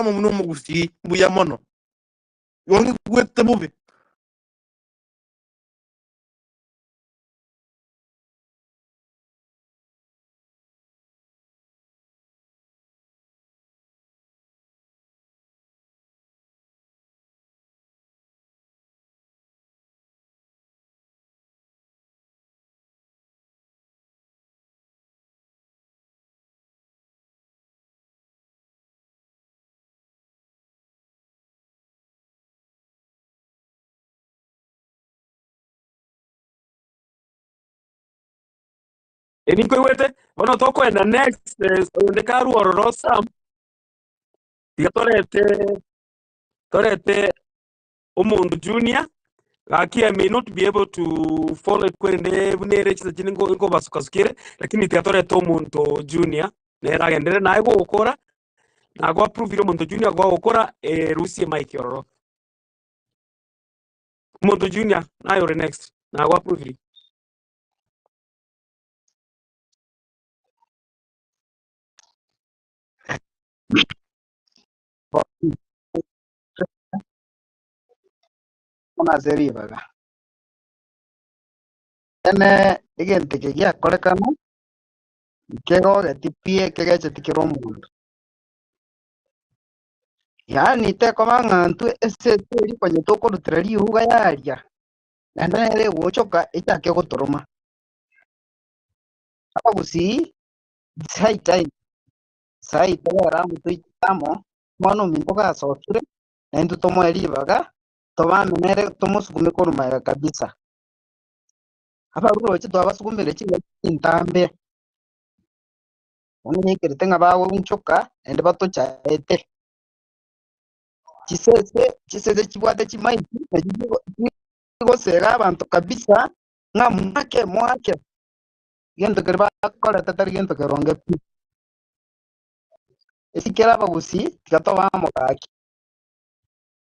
muno mugusi buya mono wongi gwete bubi Eniko iwete bono tokwenda next onde karu ororosa tiga torete umundu junior Aki I may not be able to follow kwende bunere chiza chini ngo basukasukire lakini tiga torete umundu junior nera agendere naye gukora nago approve umundu junior gwa gukora rusie mike ororo umundu junior nayo re next nago approve Munazeribaga ene igente kigia korekana kego getipie kegeche tikiro mundu yani teko mangantu ese turi kwenye toko lutrali huga yaria nanda nere wochoka itake guturuma apa gusi sai tera mutu itamo mano mintoka sokire nendu tomo eribaga toba menere tomo sukume koruma kabisa apa rulo chitu abasukumire chile intambe oni kerete ngabawe unchoka ende batocha ete chisese chibwate chimaiti gosera abantu kabisa nga mwake gento kerba kora tatari gento keronge esikera bagusi tikatoba mokaki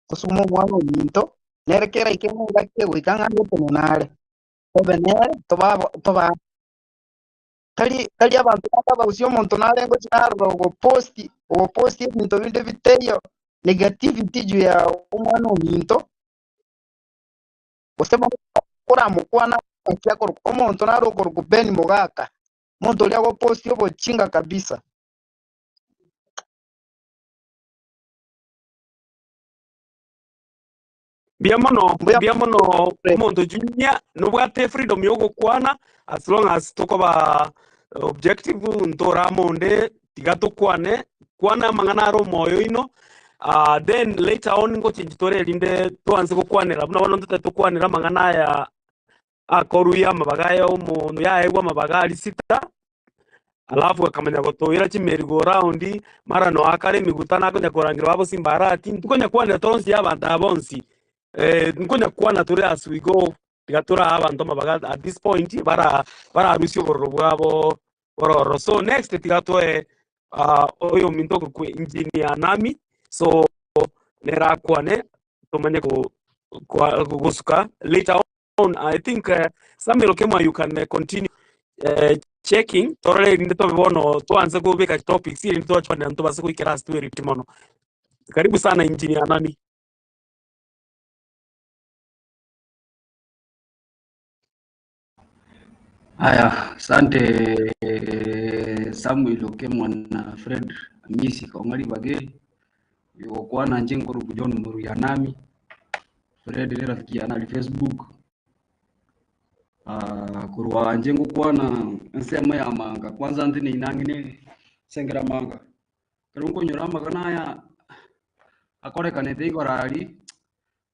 kusumo mwana minto nerekera ikemo ngake wikanga ngoto nare obenere toba kali abantu bagusi omonto nare ngo chinaro go posti minto binde biteyo negativity juu ya umwana minto osema kora mukwana kyako omonto naro korukubeni mogaka monto lyago posti obo chinga kabisa biamono umundu junior nubwate freedom yo gukwana as long as tokoba objective ntora monde tiga tukwane kwana mangana ro moyo ino then later on ngo chinjitore linde tuanze gukwanira buna bono tukwanira mangana ya akoru ya mabaga ya umuntu yaegwa mabaga ali sita alafu akamenya gotoira chimeri go round mara no akare migutana ko nyakorangira babo simbarati tukonya kwanira tonsi y'abantu abonsi nkonya kwana turi as we go tigatura abantu mabaga at this point bara rusio borro bwabo bororo so next tigatwe oyo mintoko ku engineer nami so nera kwane tomanye go suka later on I think Samuel Kema you can continue checking torale ndio tobono tuanze kubeka topics ili ndio chwana ndio basi kuikira story timono karibu sana engineer nami. Haya, asante Samuel Okemwa na Fred Amisi kaungali bageri yokuwa na njengo rubujon muru ya nami Fred ni rafiki yana ali Facebook kuruwa njengo kuwa na nsema ya manga kwanza ndine inangine sengera manga karungo nyorama kana ya akore kanete igorali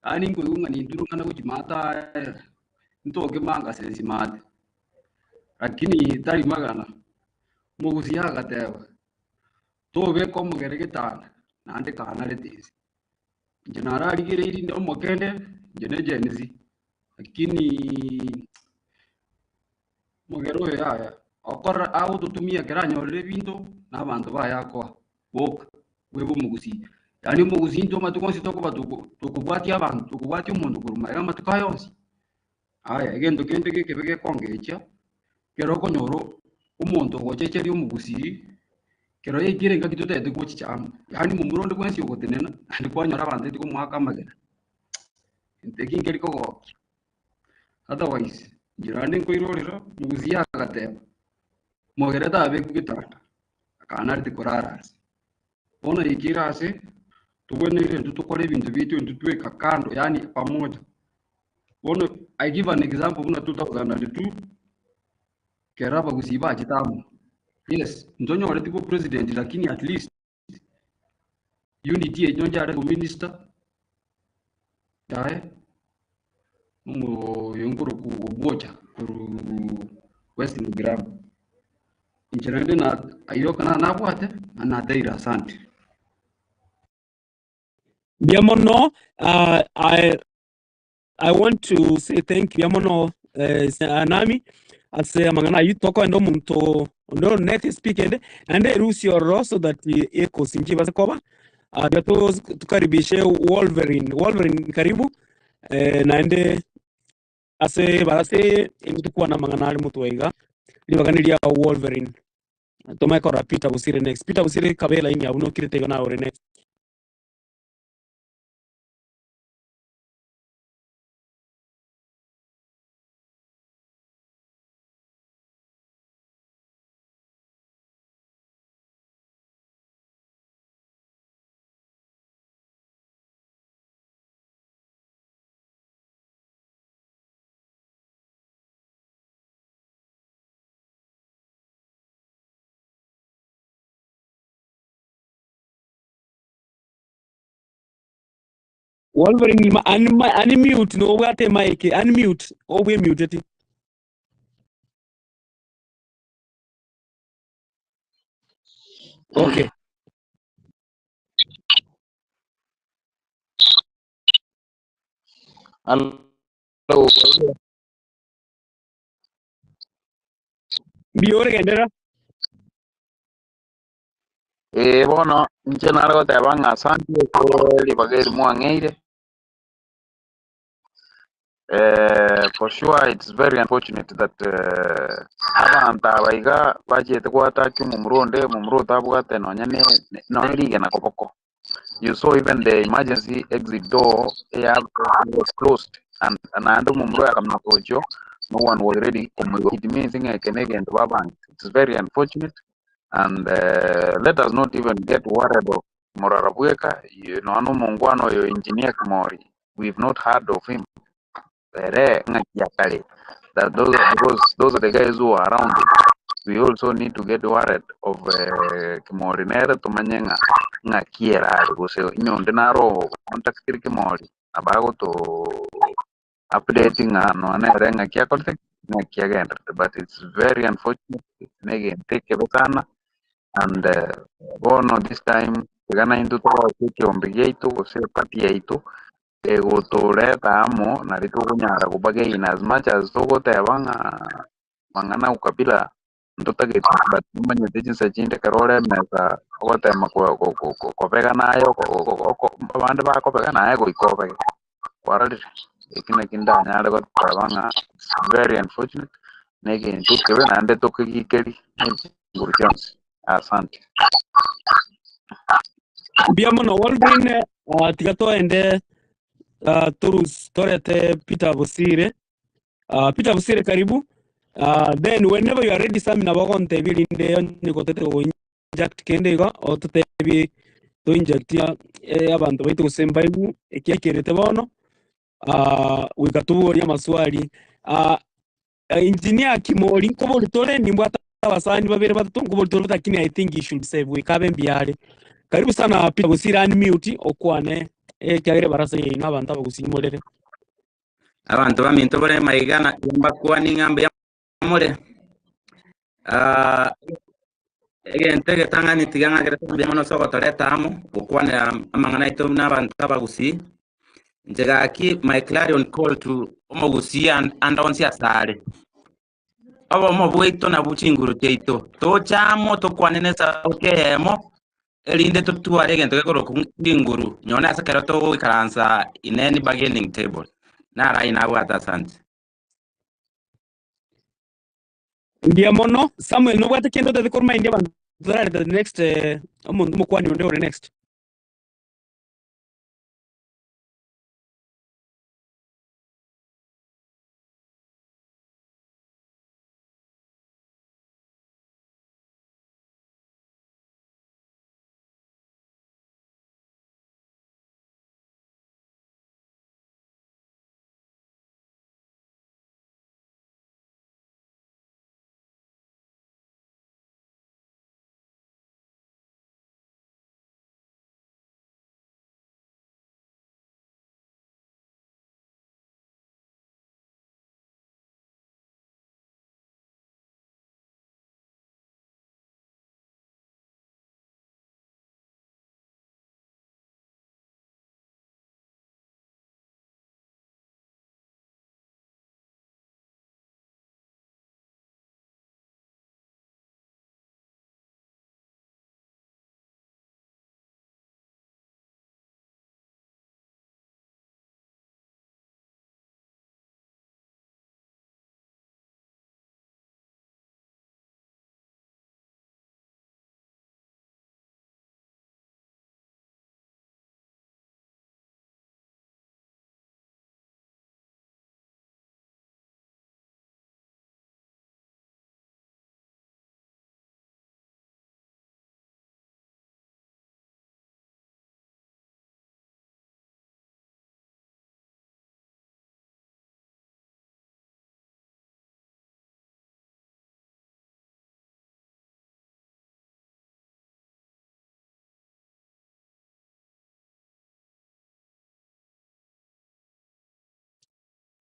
ani ngoyunga ni nduru kana kujimata ntoke manga sensi mate lakini tari magana mugusia gatewa tobe komo geregetana nande kana letezi jenara ligere iri ndo mokende jenezi lakini mogero ya akora au tutumia keranyo lebinto na bantu bayako boka webo mugusi yani mugusi ndo matukonsi toko batuko tukubwati abantu tukubwati umuntu kuruma ya matukayonsi aya egendo kende kebege kongecha kero konyoro umuntu gochecheri umugusi kero ikire ngakitu tete ko chichama yani mumuronde kwensi ugotenena ndiko nyora bande tiko mwaka magera ntekingeri ko otherwise jirande ko irorero muzia gateba mogere tabe kugitata kana riti korarasi ona ikirase tubone ile tukore bintu bitu ntutweka kando yani pamoja. Ona I give an example kuna 2002 keraba kusiba chitamu. Yes, ndonyo wale tipo president lakini at least unity njonja ari minister dae mo yongoro ku oboja ku western gram injirande na ayo kana na bwate na daira asante. Biamono, I want to say thank you. Biamono, Anami, as mangana you talk ndo muntu ndo net speak and rusi oro so that eko sinji basa koba. Dato tukaribishe Wolverine karibu na ende ase barase imtukuwa na mangana ali mutu waiga libaganiria Wolverine toma kora Peter Busire next. Peter Busire kabela ingi abuno kirete na ore next. Wolverine unmute no wate mic unmute or we muted. Okay. Hello. Biore gendera. Bono nche nargo te banga asante ko libageri mwangeire. For sure it's very unfortunate that abantu abaiga bachete kwataki mumuro tabwate nonyane noirige na kopoko. You saw even the emergency exit door was closed and andu mumuro akamna kojo. No one was ready. It means it's very unfortunate. And let us not even get worried of Morarabueka. You know, no Mongwano, your engineer Kumori. We've not heard of him. That those are the guys who are around it. We also need to get worried of Kumori Nere to Manyenga Nakiera. So, Nyondenaro, contact Kimori, about to updating but it's very unfortunate. Again, take a and bono this time gana into to ombigeito o se patieito ego tore tamo na ritu kunyara kubage in as much as togo te mangana ukabila ndota get but manye tejin sa jinde karore mesa ogote ko pega nayo ko bande ba ko pega nayo ko pega warade ikina kinda nyara ko tabanga. It's very unfortunate negen to kebe nande to kikeri ngurjans. Asante. Biamono Wolverine tigato ende turus torete Peter Busire. Peter Busire karibu. Then whenever you are ready samina bagonte bilinde nikotete go inject kende go otote bi to inject ya abantu baitu kusembaibu ekiakerete bono wikatuboria maswali engineer Kimori kobo tole nimbwata abasani babere batatu ngobo tole lakini I think you should save wikabe mbiare. Karibu sana Peter Busire unmute okwane kyagere barase n'abantu abagusimolere. Abantu baminto bore maigana yamba ni ngambe yamore egente getanga ni tiganga gere byamano soko toreta amo okwane amangana ito n'abantu abagusi njega aki my clarion call to omogusi and onsi asare abo mo buito na buchinguru teito to chamo to kwanene sa okemo elinde to tuare gento gekoro kunguru nyona sakero to ikaransa in any bargaining table na rai na wata sant Biamono Samuel no wata kendo de korma inde bantu the next omuntu mukwani onde ore next.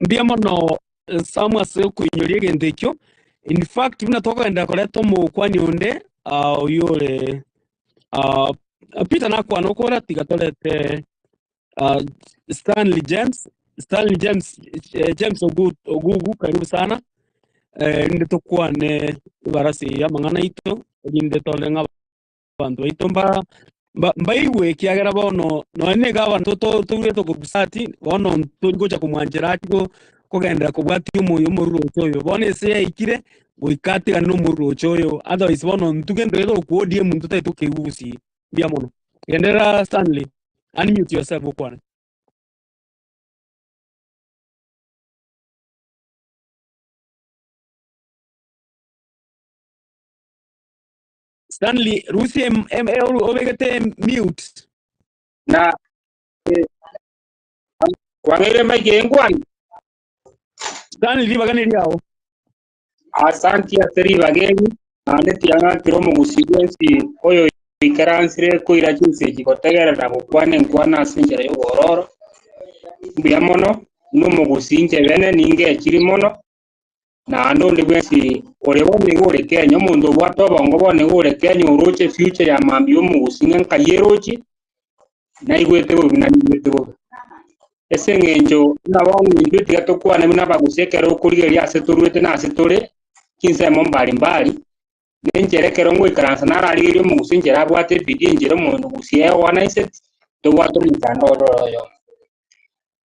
Mbia mono samwa se kuinyoria gendekyo. In fact mna toka enda koleto mukwani onde uyole Peter nakwa nokora tigatolete Stanley James James Ogugu karibu sana nde tokwane barasi ya mangana ito nde tolenga bantu ito mbaiwe kiagera bono none gabantu tugire tukubusati bono tugocha kumwanjira atiko kugenda kubwati umururo cyoyo bone se ikire goikatira no mururo cyoyo otherwise bono ntugende rero kuodie muntu taito kigusi bia mono gendera Stanley unmute yourself ukwana Stanley rusi obegete mute na kwangere magengwan Stanley libagane liao asanti ateri bageni ande tianga kiromo gusigwensi oyo ikaransire koira chinse kikotegera na bukwane nkwana asinjera yo gororo biamono numo gusinje bene ninge kirimono na ando ndibwensi orebone gore Kenya mundo bwato bongo bone gore Kenya uroche future ya mambio mu gusinga kayerochi na igwete go binanyete go ese ngenjo na bongo nditi gatokwana bina bagusekero kurigeria seturwete na setore kinse mombali mbali nenjerekero ngo ikaransa naraligirio mu gusinjera bwate bidinjero mu gusie wana iset to wato mitando yo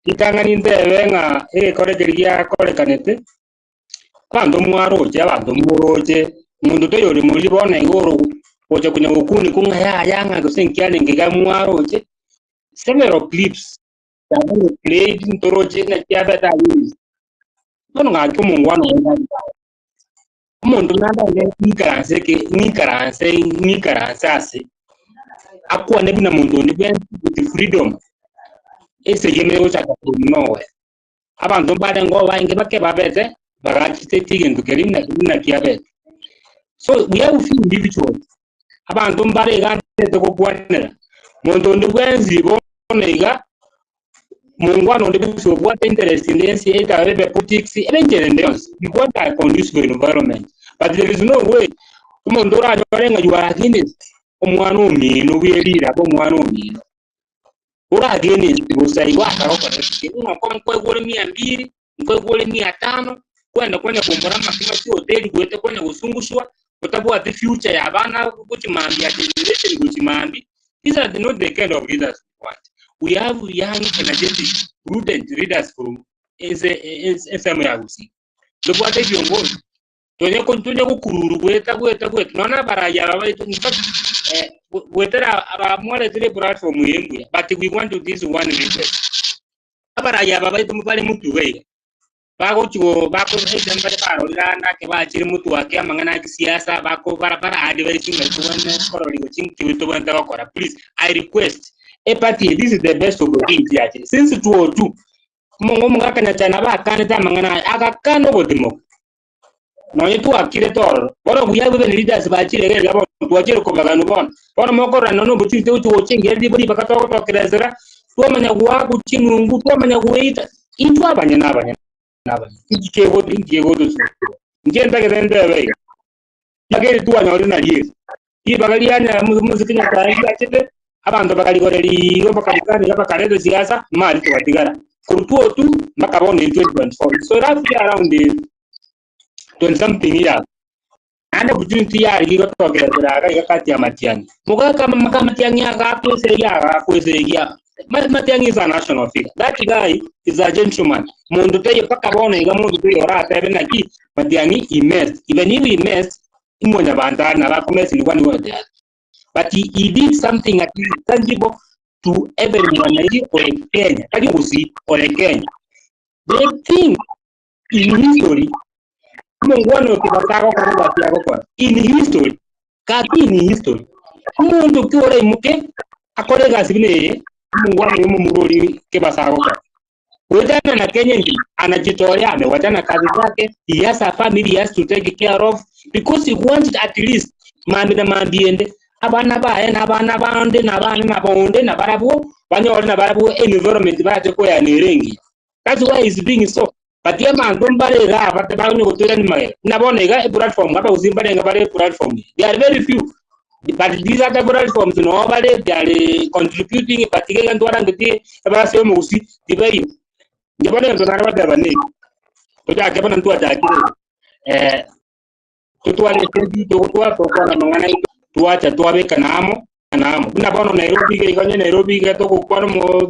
kitangani ndebenga koregeria korekanete kwando mwaroje abantu muroje mundu to yori muri bona igoro oje kunya ukuni kunga yanga gusenkiane ngega mwaroje several clips that played in toroje na kiabata yi nono ngaki mungwano mundu nanda ni karanse ase akwa ne bina mundu ni ben freedom ese yeme ocha ka nowe abantu bade ngo bange bake babete bagachite tigendu kerimna kiabete so we have few individuals abantu mbare gante ko bwanera mundu ndi bwenzi bonega mungwano ndi biso bwate interest in this eta rebe politics eventually ndeons because I conducive environment but there is no way umuntu oranyorenga you are against omwana omino bwelira bo mwana omino ora against busai wakaro kwa kwegole 200 kwegole 500 kwenda kumbora makima si hoteli kwete kwenda kusungushwa kutabuwa the future ya bana kuchimambi ya generation kuchimambi. These are not the kind of leaders we want. We have young, energetic, prudent leaders from SMAUC. Look what they do. tunye kukururu gweta nona baraya baba gwetera abamwale tire platform yengu but we want to this one request abaraya baba tumubale mutu we bako mbale baro lana ke bachire mutu wake amangana kisiasa bako bara advising tuwane koroli kuchinki to banda bakora. Please, I request a party, this is the best opportunity actually since 202 mongo mungakanya chana bakane tamangana akakano bodimo no yetu akire toro bora buya bebe leaders bachire ge gabo tuachire ko bagano bora mokora no buti tu chingere di bodi bakato to krezera to manya gwa kuchinungu to manya guita itu abanya nabanya ikego to ngenda ke rende be yagere tu anyori na yes i bagali anya muziki nya kai achete abantu bagali goreli go bakalikani bakare siasa mali to batigara kurutuo tu makabone 2024 so roughly around the 20 something years anda opportunity ya rigo to gerera ga kati ya matiani muga kama matiani ya kwese matiani is a national figure. That guy is a gentleman mundu te pakabone ga mundu te ora tebe na ki matiani immense even if he mess imonya banda na ba komesi ni kwani wote but he did something at least tangible to everyone or Kenya or Kenya. They think in history in history in history mundu kiore muke akore gasibine mungwana mumurori ke basaro wetana na Kenya ndi anajitolea amewatana kazi zake. He has a family he has to take care of because he wants at least mambiende abana bae na bana bande na bana na bonde na barabu banyori na barabu environment baje ko ya nirengi. That's why he's doing so. But the man don't bale ra but ba ni gotura ni mage na bone ga platform aba uzimbale nga bale platform. They are very few, but these are the platforms no bale they are contributing particularly ndwara ngati ba se mo usi dibai ndibone ndo na ba bane to ja ke bana ndo ja kire tutwale tebi to kwa mangana tuacha tuabe kanamo kuna bono Nairobi ke kanye Nairobi ke to kwa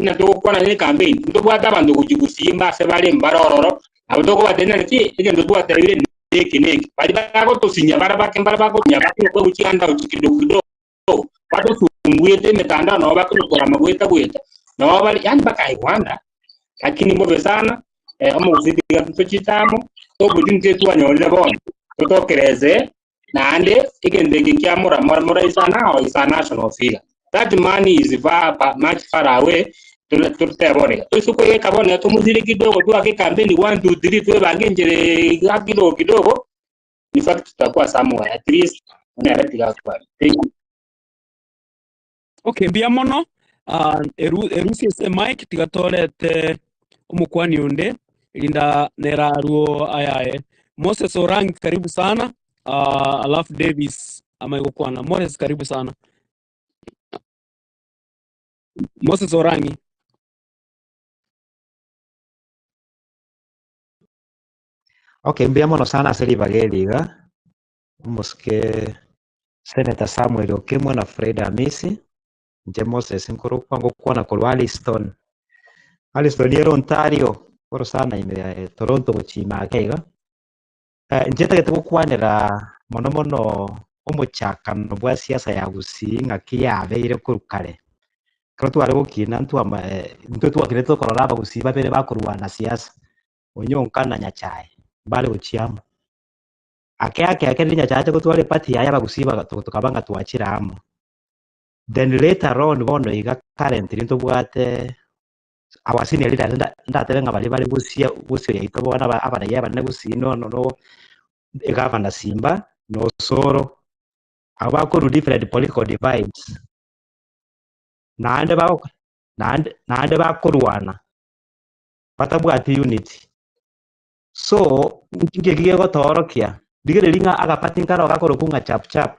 na to kwa na campaign to kwa tabando kujikusimba se bale mbarororo abo to kwa tena ki ndo to atawile neki bali bako to sinya barabake ko nyaba ko kuchanda uchikido watu funguye te metanda no bako kwa magweta no bali yani baka iwanda lakini mbobe sana omo usiti gato chitamo to bujunte tu anyole bono to kereze nande ikendege kya mora is a national figure. That money is much far away to tebore to suko ye kabone to muzire kidogo tu ake campaign 1 2 3 tu bangenjere kidogo in fact tutakuwa somewhere at least na ratiga kwa. Thank you. Okay, biamono erusi ese mic tigatorete umukwani unde linda neraruo ayae Moses Orangi karibu sana. Alafu Davis amaikokwana. Moses karibu sana. Moses Orangi. Okay, mbiamono sana seri bageliga. Moske Senator Samuel Okemwa na Fred Amisi. Nje Moses nkuru kwangu kwana kwa Aliston. Aliston yero Ontario. Koro sana ime Toronto kuchima akeiga. Njeta getuko kwanera mono omuchakano bwa siasa ya gusinga kiyabe ire kurukare kro tware gukina ntu twakire to korora bagusiba bere bakurwana siasa onyonkana nyachae bale uchiamo ake ni nyachae ko tware party ya bagusiba tukabanga tuachira amo then later on bono iga currently ntu bwate awasini leader ndaterenga bali busia ya itobona abana yaba ne busino no egavana Simba no soro abakuru different political divides nande bakurwana batabwati unity so ngiye gotorokia digere linga agapatinkaro gakoro kunga chap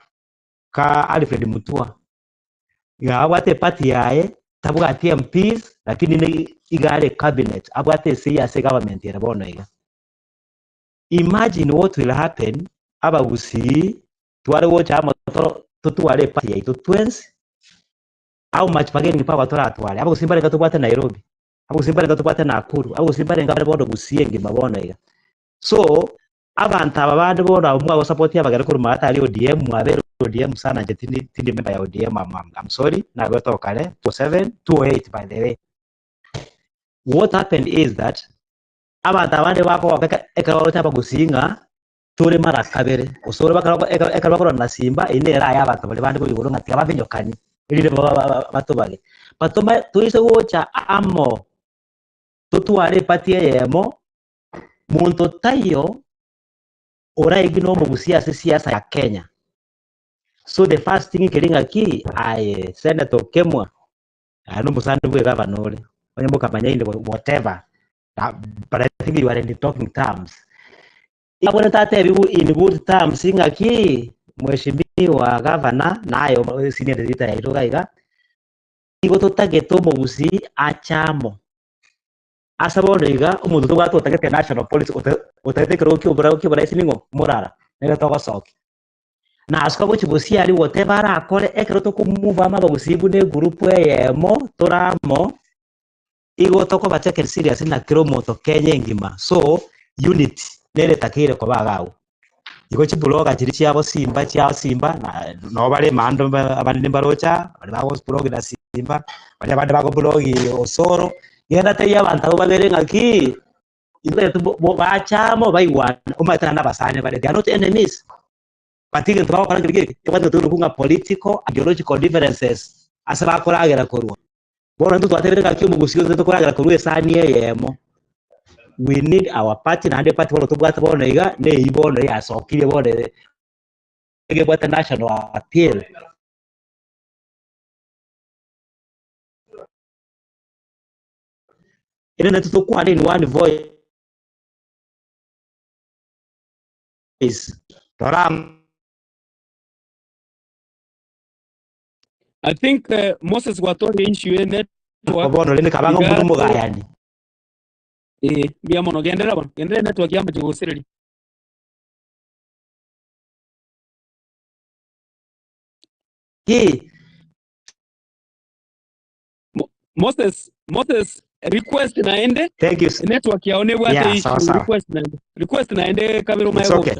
ka Alfred Mutua ya abwate party yae tabwati MPs lakini ne igare cabinet abwate CS government ya bono iga. Imagine what will happen abagusi tware wocha amotoro tutuwale party ya ito twins au much pageni pa batora atwale abo simbare gatubwate Nairobi abo simbare gatubwate Nakuru abo simbare ngabare bodo gusienge mabono iga. So abantu ababandi bona umwe support yabagara kuri mata ali ODM mwabere ODM sana je tindi member ya ODM. I'm sorry na goto kale 2728 by the way. What happened is that abantu abandi bako ekabota bagusinga tore mara kabere usoro bakara na simba inera ya abantu bali ko yigoro ngati abavinyokani ili batobage patoma tuise wocha amo tutuare patie yemo muntu tayo ora igino mu siasa ya Kenya. So the first thing kiringa ki ai Senator Kemwa ano musandu bwe governor onyambo kamanya inde whatever but I think you are in the talking terms. Ibona tate in good terms ingaki mheshimiwa governor nayo senior editor ya iroga igo totageto mu busi achamo asabone iga umuntu tugwato tagete national police utatekero ukibura isiningo murara nega togosoki na asko bo chibusi ali whatever akore ekero to kumove ama bagusibu ne group yemo toramo igo toko bateke serious na kiromo to Kenya ngima. So unity nere takire ko bagawo igo chibuloga chiri cyabo simba na no bale mando abandi barocha bali bago blog na simba bali abandi bago blog osoro yenda tayi abantu abo babere ngaki ibe bo bachamo baiwana umatana nabasane bale they are not enemies. Patige twa kwa ngirike kwanda turukunga political ideological differences asaba koragera korwa bona tutwatereka kyo mugusiyo tukoragera korwe sani yemo. We need our party na party bona tubwata bona iga ne ibona ya sokire bona ege bwata national appeal ina natutukwa in one voice toram. I think Moses Watori issue network bono lene kabanga mundu mugayani bia mono gendera network yamba jigosireri Moses request naende. Thank you. Network yaone wate issue request naende kamera mayo. Okay.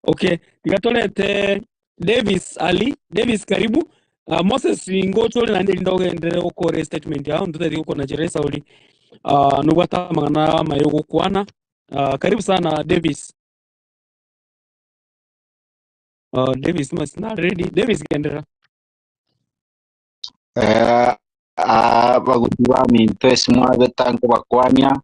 Okay, tigatolete Davis karibu. Moses Ngocho naende ndogende okore statement yao ndote diko na jeresa uli nubata magana mayo kwana. Karibu sana Davis. Davis must not ready. Davis gendera. Bagutiwa minto esimwa betanko bakwanya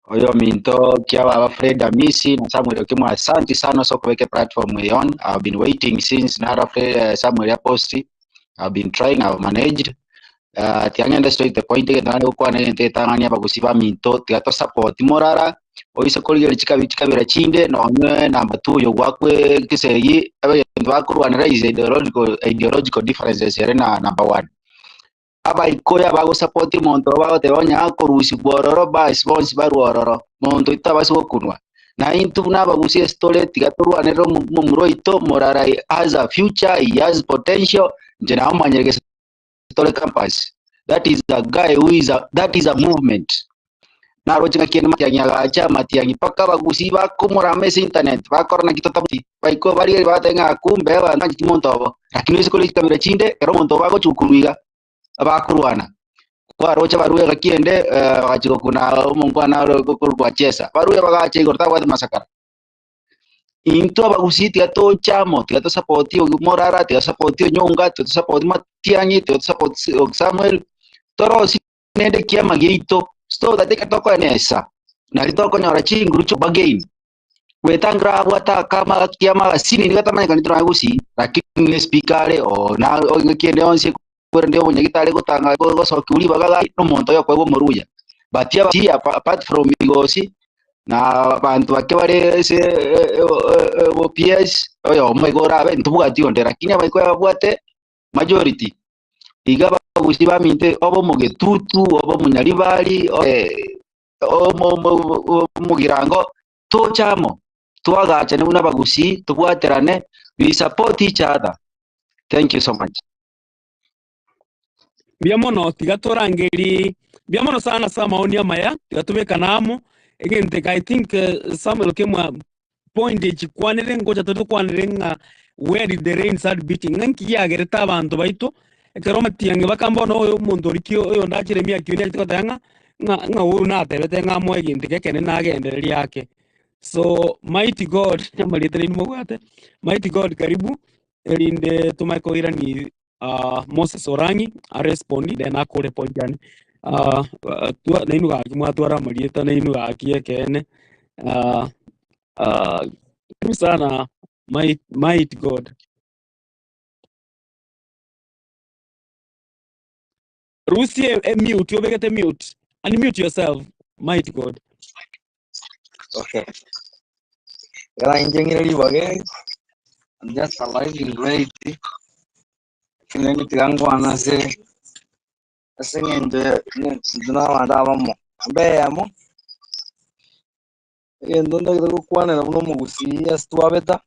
oyo minto kia baba Fred Amisi na Samuel Okimwa. Asante sana so kuweke platform on. I've been waiting since Nara Fred Samuel Aposti. I've been trying, I've managed. Tiangenda straight the point ke nane ukwana ente tanganya bagusiba minto tiato support morara oisa koliyo chika bira chinde no nywe number 2 yo gwakwe kiseyi abe ndwakurwanira is ideological differences here na number 1 aba ikoya bago support monto bago teonya korusi bororo ba sponsor barororo monto itabasi okunwa na intu na bagusi stole tigaturwanira mu muro ito morara has a future, he has potential njena amanyereke Tole campus. That is a guy who is that is a movement. Na roja kiena matianya acha matiangi paka bagusi ba kumura mes internet ba korna kitotabuti ba iko bari ba tenga kumbe ba na kimonto lakini sikoli kamera chinde ero monto ba go chukuruiga ba kuruana kwa roja baruya gakiende wachiko kuna mungwana kwa chesa baruya ba gache gorta wa masakara into bagusi tiato chamo tiato support yo morara tiato support yo nyonga tiato support matiangi tiato support Samuel toro sinende kia magito sto da teka toko nesa na litoko nyora chinguru cho bagain wetangra wata kama kia ma sini ni kata manya kanitro bagusi lakini speaker o na kiende onse kwende onye kitale kutanga go so kuli bagaga no monto yo kwa moruya batia apart from migosi na bantu bake bare se OPS oyo megora be ntubuga tionde lakini abaiko yabwate majority igaba gusiba minte obo mugetutu obo munyaribali mugirango tochamo twagacha ne unabagusi tubwaterane we support each other. Thank you so much. Biamono tigatorangeri biamono sana maoni ya maya tigatubeka namo again I think Samuel kema point chikwanire ngoja toto kwanire nga where did the rain start beating nganki ya gereta abantu baito ekeroma tiange bakamba no omuntu rikio oyo ndachire mia kiunia tiko tanga nga uru na tebete nga mo egindi kekene na gendere yake. So mighty God nyamalitene ni mogwate mighty God karibu elinde tumaikoira ni Moses Orangi arespondi then akore ponjani tua nainu ga kimwatwara marieta nainu ga kiekene sana mighty God. Rusi mute, you get a mute. Unmute yourself, mighty God. Okay. Kaya engineering bagay. I'm just alive in reality. Kinani tigango anase. Asingende duna wadawa mo. Ambe mo. Ndonda kidogo kwana na uno mugusi ya stuabeta.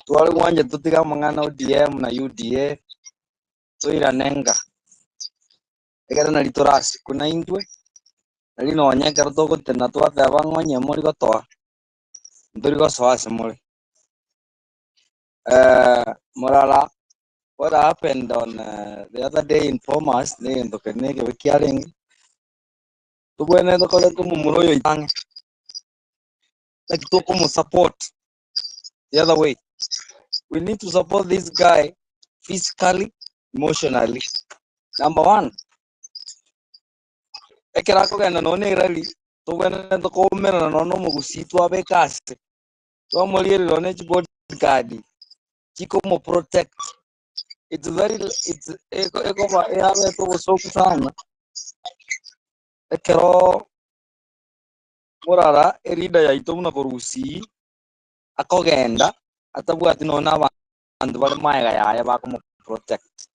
Tuwali wanje tutiga mangana ODM na UDA. So ira nenga. Egara na litorasi kuna indwe. Nalino wanyaka rotoko tena tuwa tabango nyamori gotoa. Ndori go soase mori. Morala, what happened on the other day in Thomas, in the Kenege, we carrying to go another color como Muroyo Yang, like to come support the other way. We need to support this guy physically, emotionally. Number one, Ekerako and no really to when the comer and no mugusi to a cast. To a moliere on each bodyguard. Chikomo protect. It's very, it's eco so sana. Ekero morara erida ya itomuna korusi akogenda atabu atino na bantu bari maiga ya bakomo protect.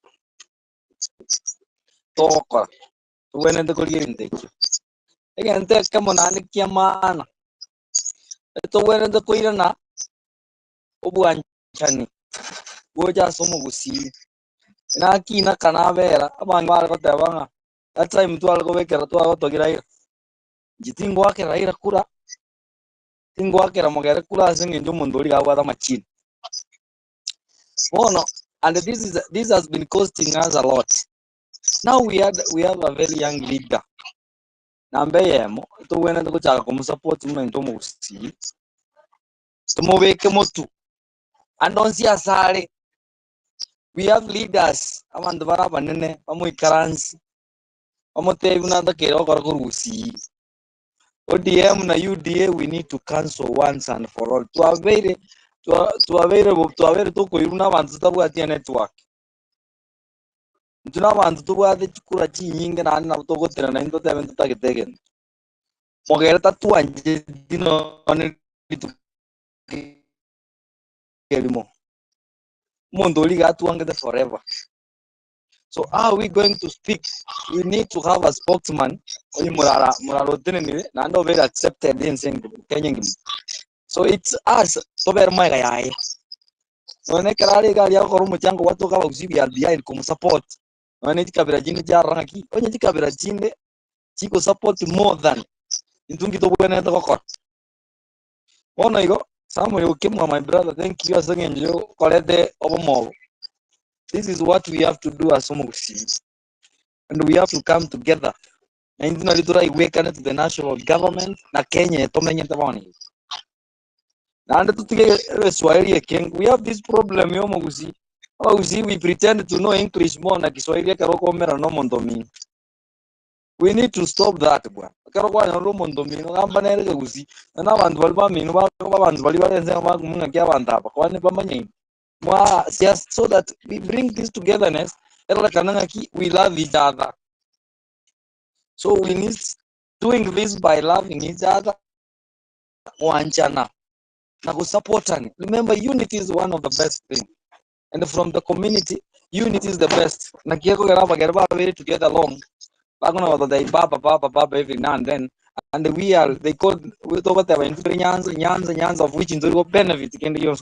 Toko tuwene de koliente. Again, take kamo nani kiamana. Eto wene de koirana obuanchani. Goja somo gusi. Na kina kanavera abantu barakotabanga that time twalgo bekera twagotogira jitingo akera ira kura tingo akera mogere kura singe njo mondori gawa da machine bono and this has been costing us a lot. Now we have a very young leader nambe yemo to wena to kuchaka kumu support mu nto mu gusi tumobeke motu andonsi asale. We have leaders abantu barabanene bamuikaransi bamutebi nanda kero korokurusi ODM na UDA. We need to cancel once and for all to avere to koiruna abantu tabwatia network tuna abantu tubwate chikura chinyinge na na to gotera na ndo tebe tutagitegen mogere tatuanje dino ne kelimo mondoli gatuangete forever. So how are we going to speak? We need to have a spokesman. Nando very accepted in saying Kenyan. So it's us to ver my guy. So ne karari gali ya korumu chango watu kama usibi RBI kum support. Wane tikabira jini jarangaki. Onye tikabira jini chiko support more than intungi to bwene to kokot. Ono igo Samuel Okemwa, my brother, thank you again. You collect over. This is what we have to do as Somogusi. And we have to come together. And we can to the national government, na Kenya, Tomenya Tawani. And we have this problem, Yomogusi. Oh, see, we pretend to know English more, like Kiswahili, Karoko, no Mondomi. We need to stop that. Karoko, no Mondomi, no Ambanere, Gusi, and now and Valbami, no one, Valiva, and Zamanga, Pamani. Just so that we bring this togetherness, we love each other. So we need doing this by loving each other. Remember, unity is one of the best things. And from the community, unity is the best. Together along. Every now and then. And they call with over the Nyans of which in benefit can use.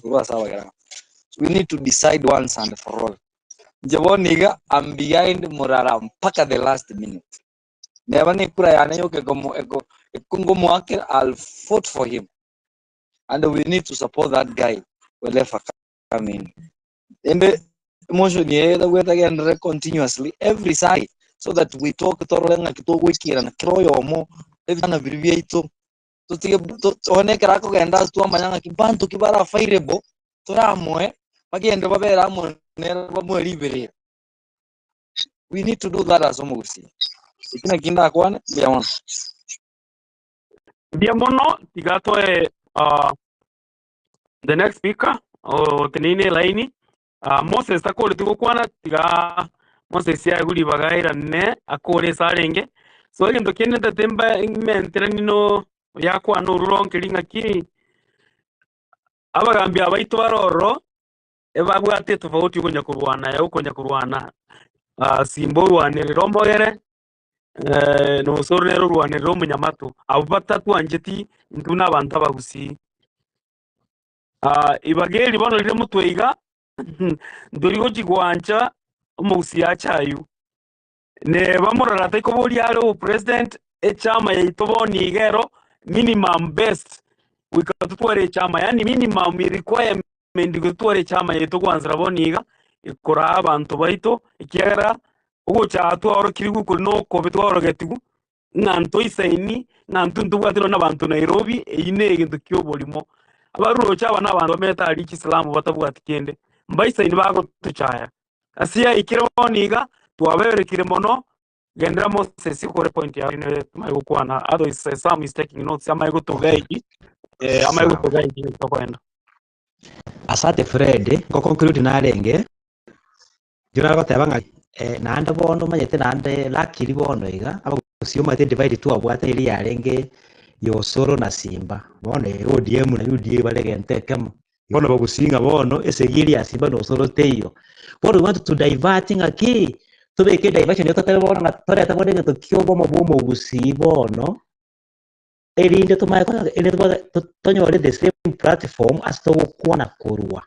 We need to decide once and for all. Jaboniga, I'm behind Muraram, Paka the last minute. Never Nikura Yanayoke Kungo Mwake, I'll vote for him. And we need to support that guy whenever come in. And the emotion here we again continuously every side so that we talk torenga kito wiki na kroyo mo evana virvieto to tige to one krako genda tu amanyanga kibantu kibara fairebo to ramwe bagende babera mo nera bamwe libere. We need to do that as omugusi. Ikina kinda kwane biamon. Biamono tigatoe the next speaker tenine laini Moses takole tukukwana tiga Moses ya guri bagaira ne akore sarenge so egento kene tatemba mentere nino yakwa no ruronke linga ki abagambia abaitu baroro ebabwate tofauti ukonya kurwana ya ukonya kurwana simbo rwanere rombogere no sorero rwanere romunyamatu abo batatu anjeti ntuna abantu abagusi ibageri bono lire mutweiga ndorigo kigwanja omugusi yachayu ne bamurora taiko buri ari president echama yaito boni igero minimum best wikatutware chama yani minimum requirement gutware chama yaito kwanzira boniga ikora abantu baito ikiagara ugo chatu oro kirigu kuno ko bitwaro getigu nganto isaini nganto ndubwatiro n'abantu Nairobi eyine egintu kyobolimo abaruro cyaba n'abantu bameta ari Islamu batabwati kende mbayisaini bago tuchaya asiya ikironiga tuwaberekire mono gendera Moses kore point ya ine mayo kwana otherwise some is taking notes ama yuko togaiji ama yuko Sawa. togaiji tutakwenda. Asante Fred, ko conclude na renge. Jura bateba nga nande bono manyete nande lakiri bono iga aba kusiyoma te divide tu abwate ili yarenge yosoro na simba. Bono ODM na UDA balegente kama. Bono bagusinga bono esegiri ya simba no soro teyo. What we want to diverting aki to be ke diversion yoto tebe bono na tore ta bono to kyobo mabumo gusi bono. Elinde to mai ko ele to nyore the same platform as to kuona korwa.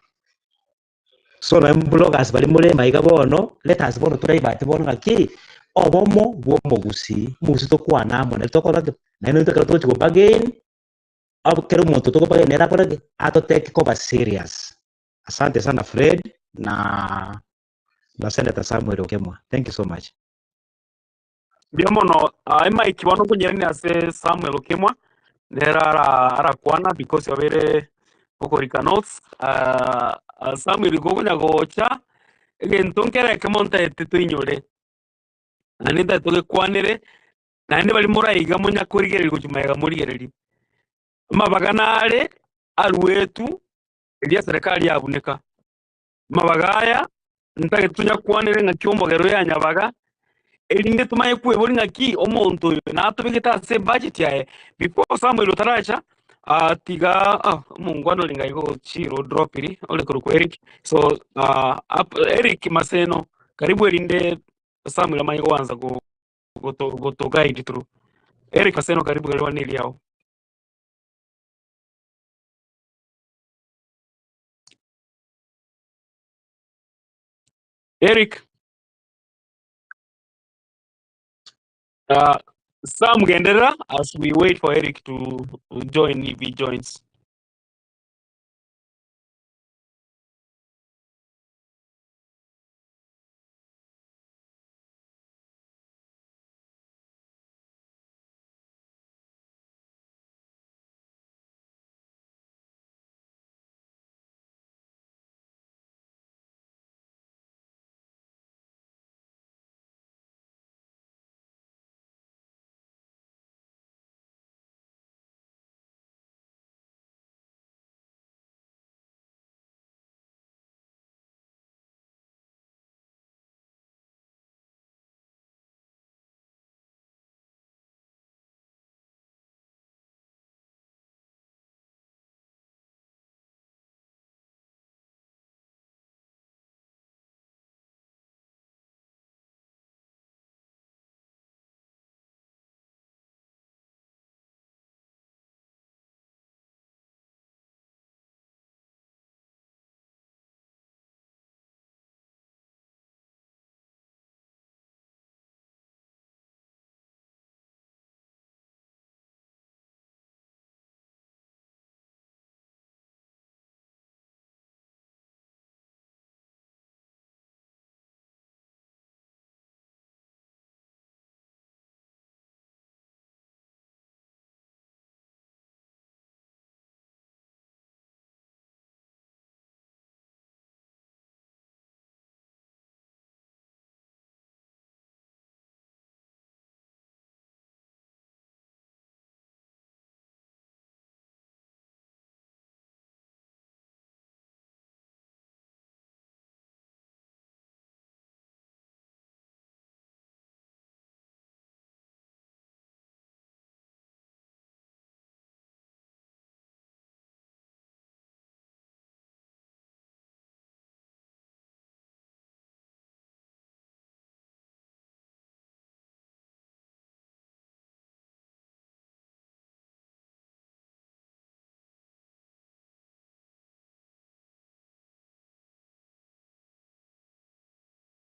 So na bloggers bali mule maiga bono let us bono try bati bono ngaki obomo bomo gusi musi to kwa namo ne to kola na no to kero to go again abu kero monto to go again era kola ato take cover serious. Asante sana Fred na Senator Samuel Okemwa. Thank you so much. Biamono ema ikiwano kunyereni ase Samuel Okemwa nera ara kwana because yabere kokorika notes Samuel gogonya gocha gentonkera kemonta eteto inyore anenda toge kwanere nande bali murayiga munya kurigereri kujumayiga murigereri mabaganare alwetu elia serikali yabuneka mabagaya ntage tunya kwanere nga kyombogero ya nyabaga elinde tumaye kwebori nga ki omonto na tubigita se budget yae before Samuel Otaracha tiga mungwano linga iko chiro drop iri ole kuruko Eric so Eric Maseno karibu elinde Samuel amaye kwanza go guide through Eric Maseno karibu elewa nili yao Eric Sam Gendera as we wait for Eric to join if he joins.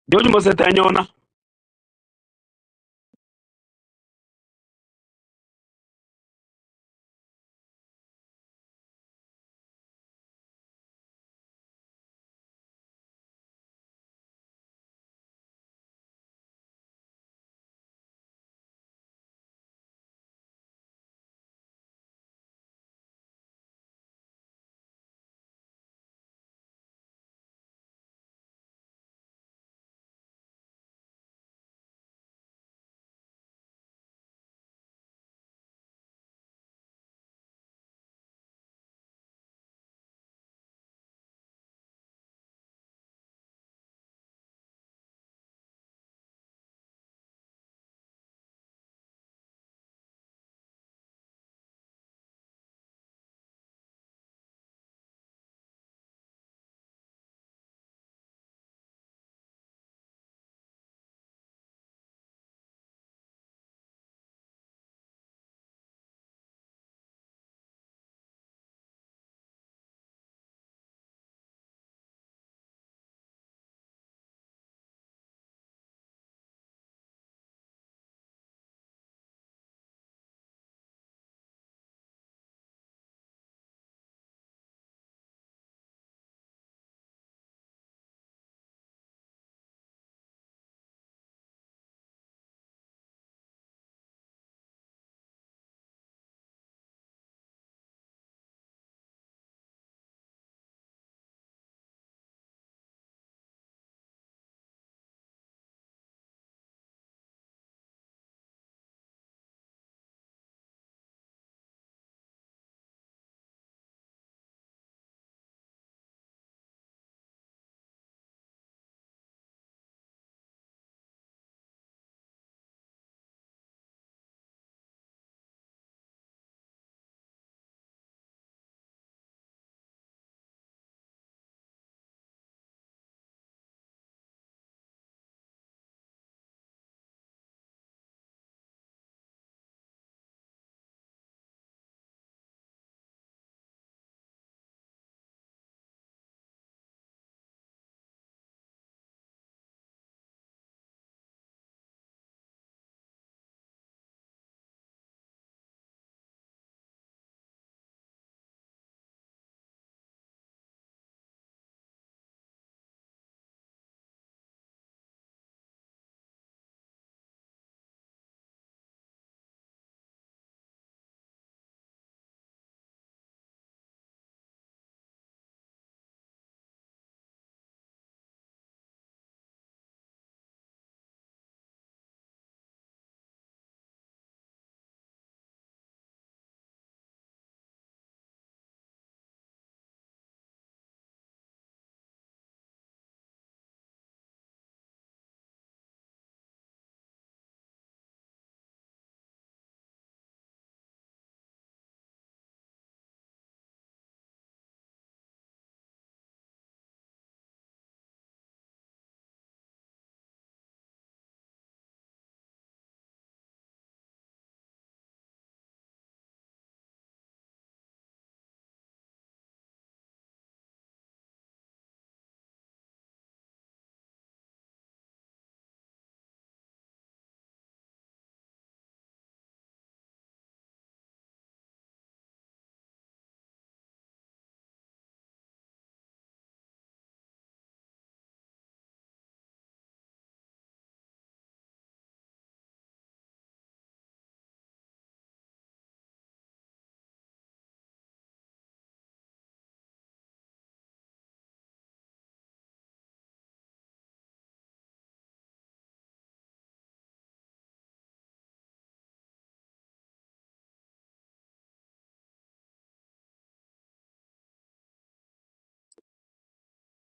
George Mosete anyona.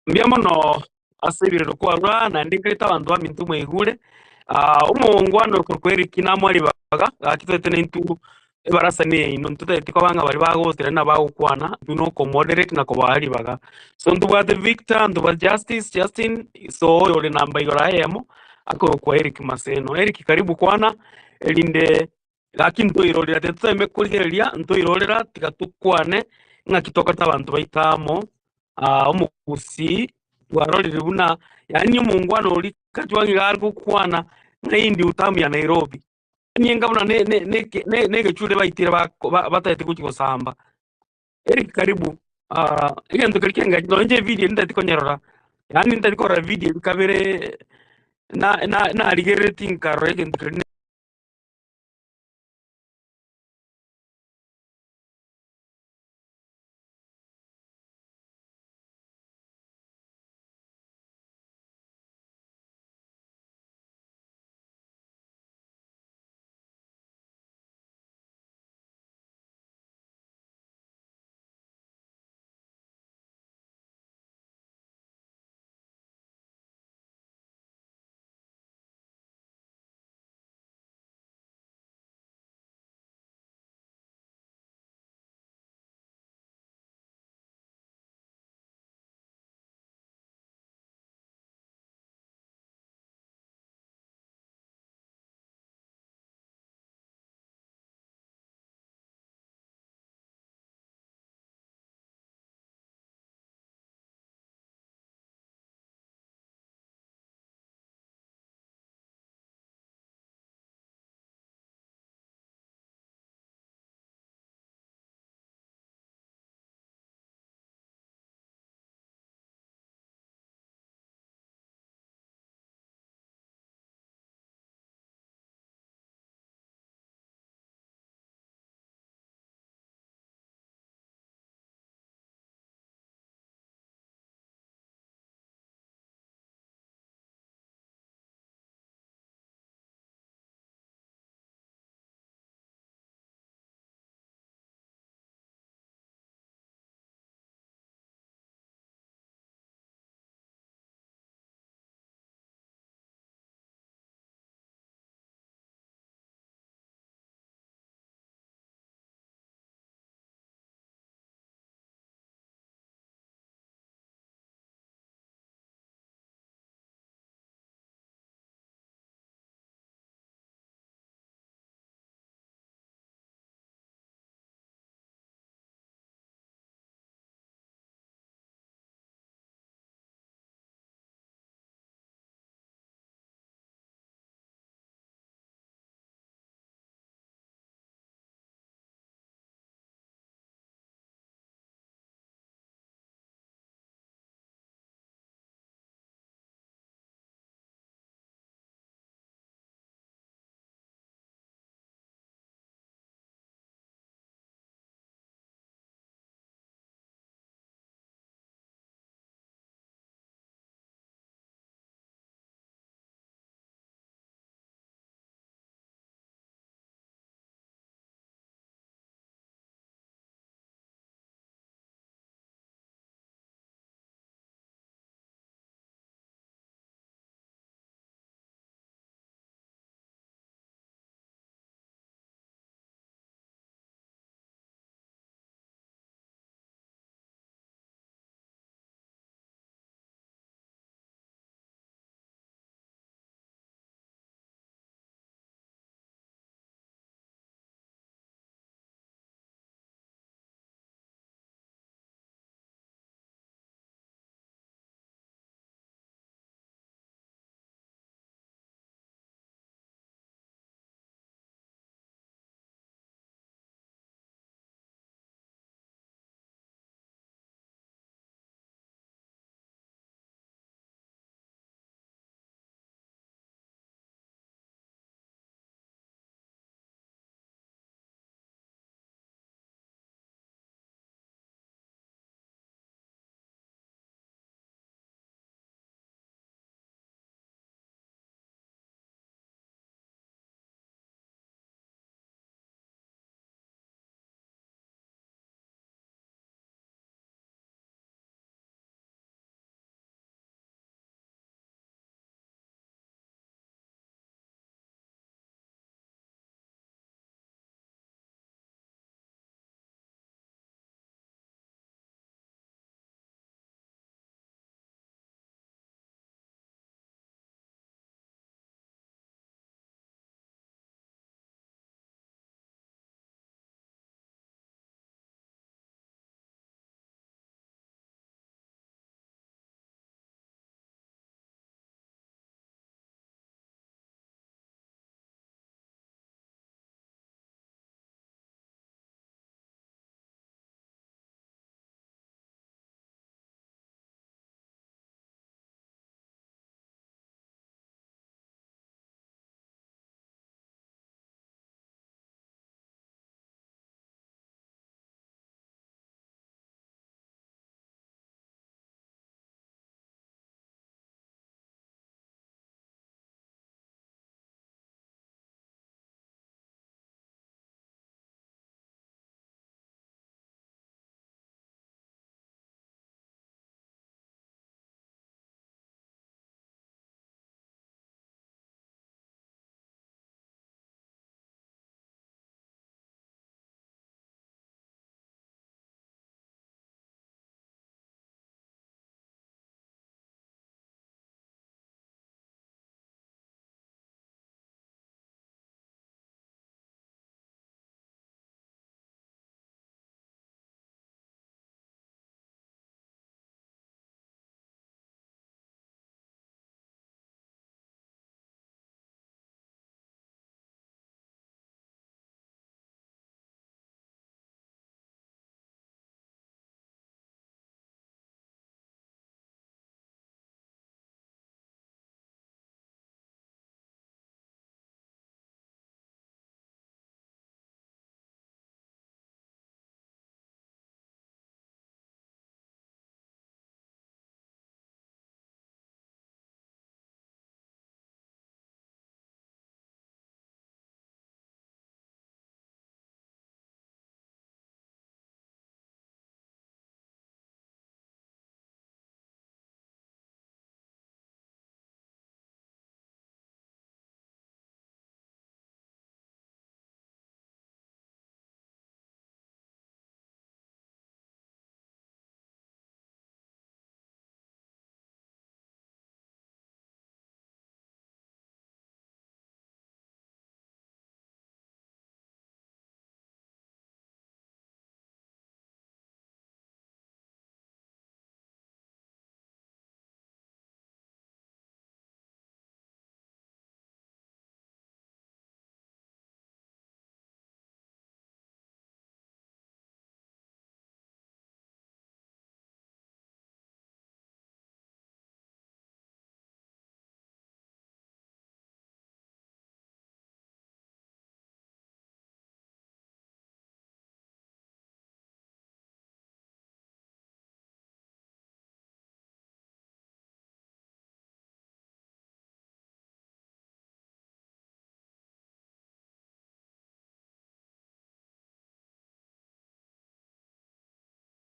Mbiamono asibire kwa na ndingaita bantu ba mintu mwigure umungwano kurkweri kinamwali baga akitete n'intu ebarasa ne ino ntute tiko banga bari bagotira na bagukwana duno ko moderate na ko bari baga so ndubate Victor nduba Justin so yole namba igora hemo ako kwa Eric Maseno. Eric karibu kwana elinde lakini ntoirorera teteme kurigeria ntoirorera tikatukwane ngakitoka tabantu baitamo umugusi warorire buna yani mungwana oli kachwangi gali kukwana ngaindi utamu ya Nairobi nienga una ne chule baitire batete kuchikosamba eri karibu igento kalikenga nonje video ndati konyerora yani ndati kora video kabere na aligere tinkaro igento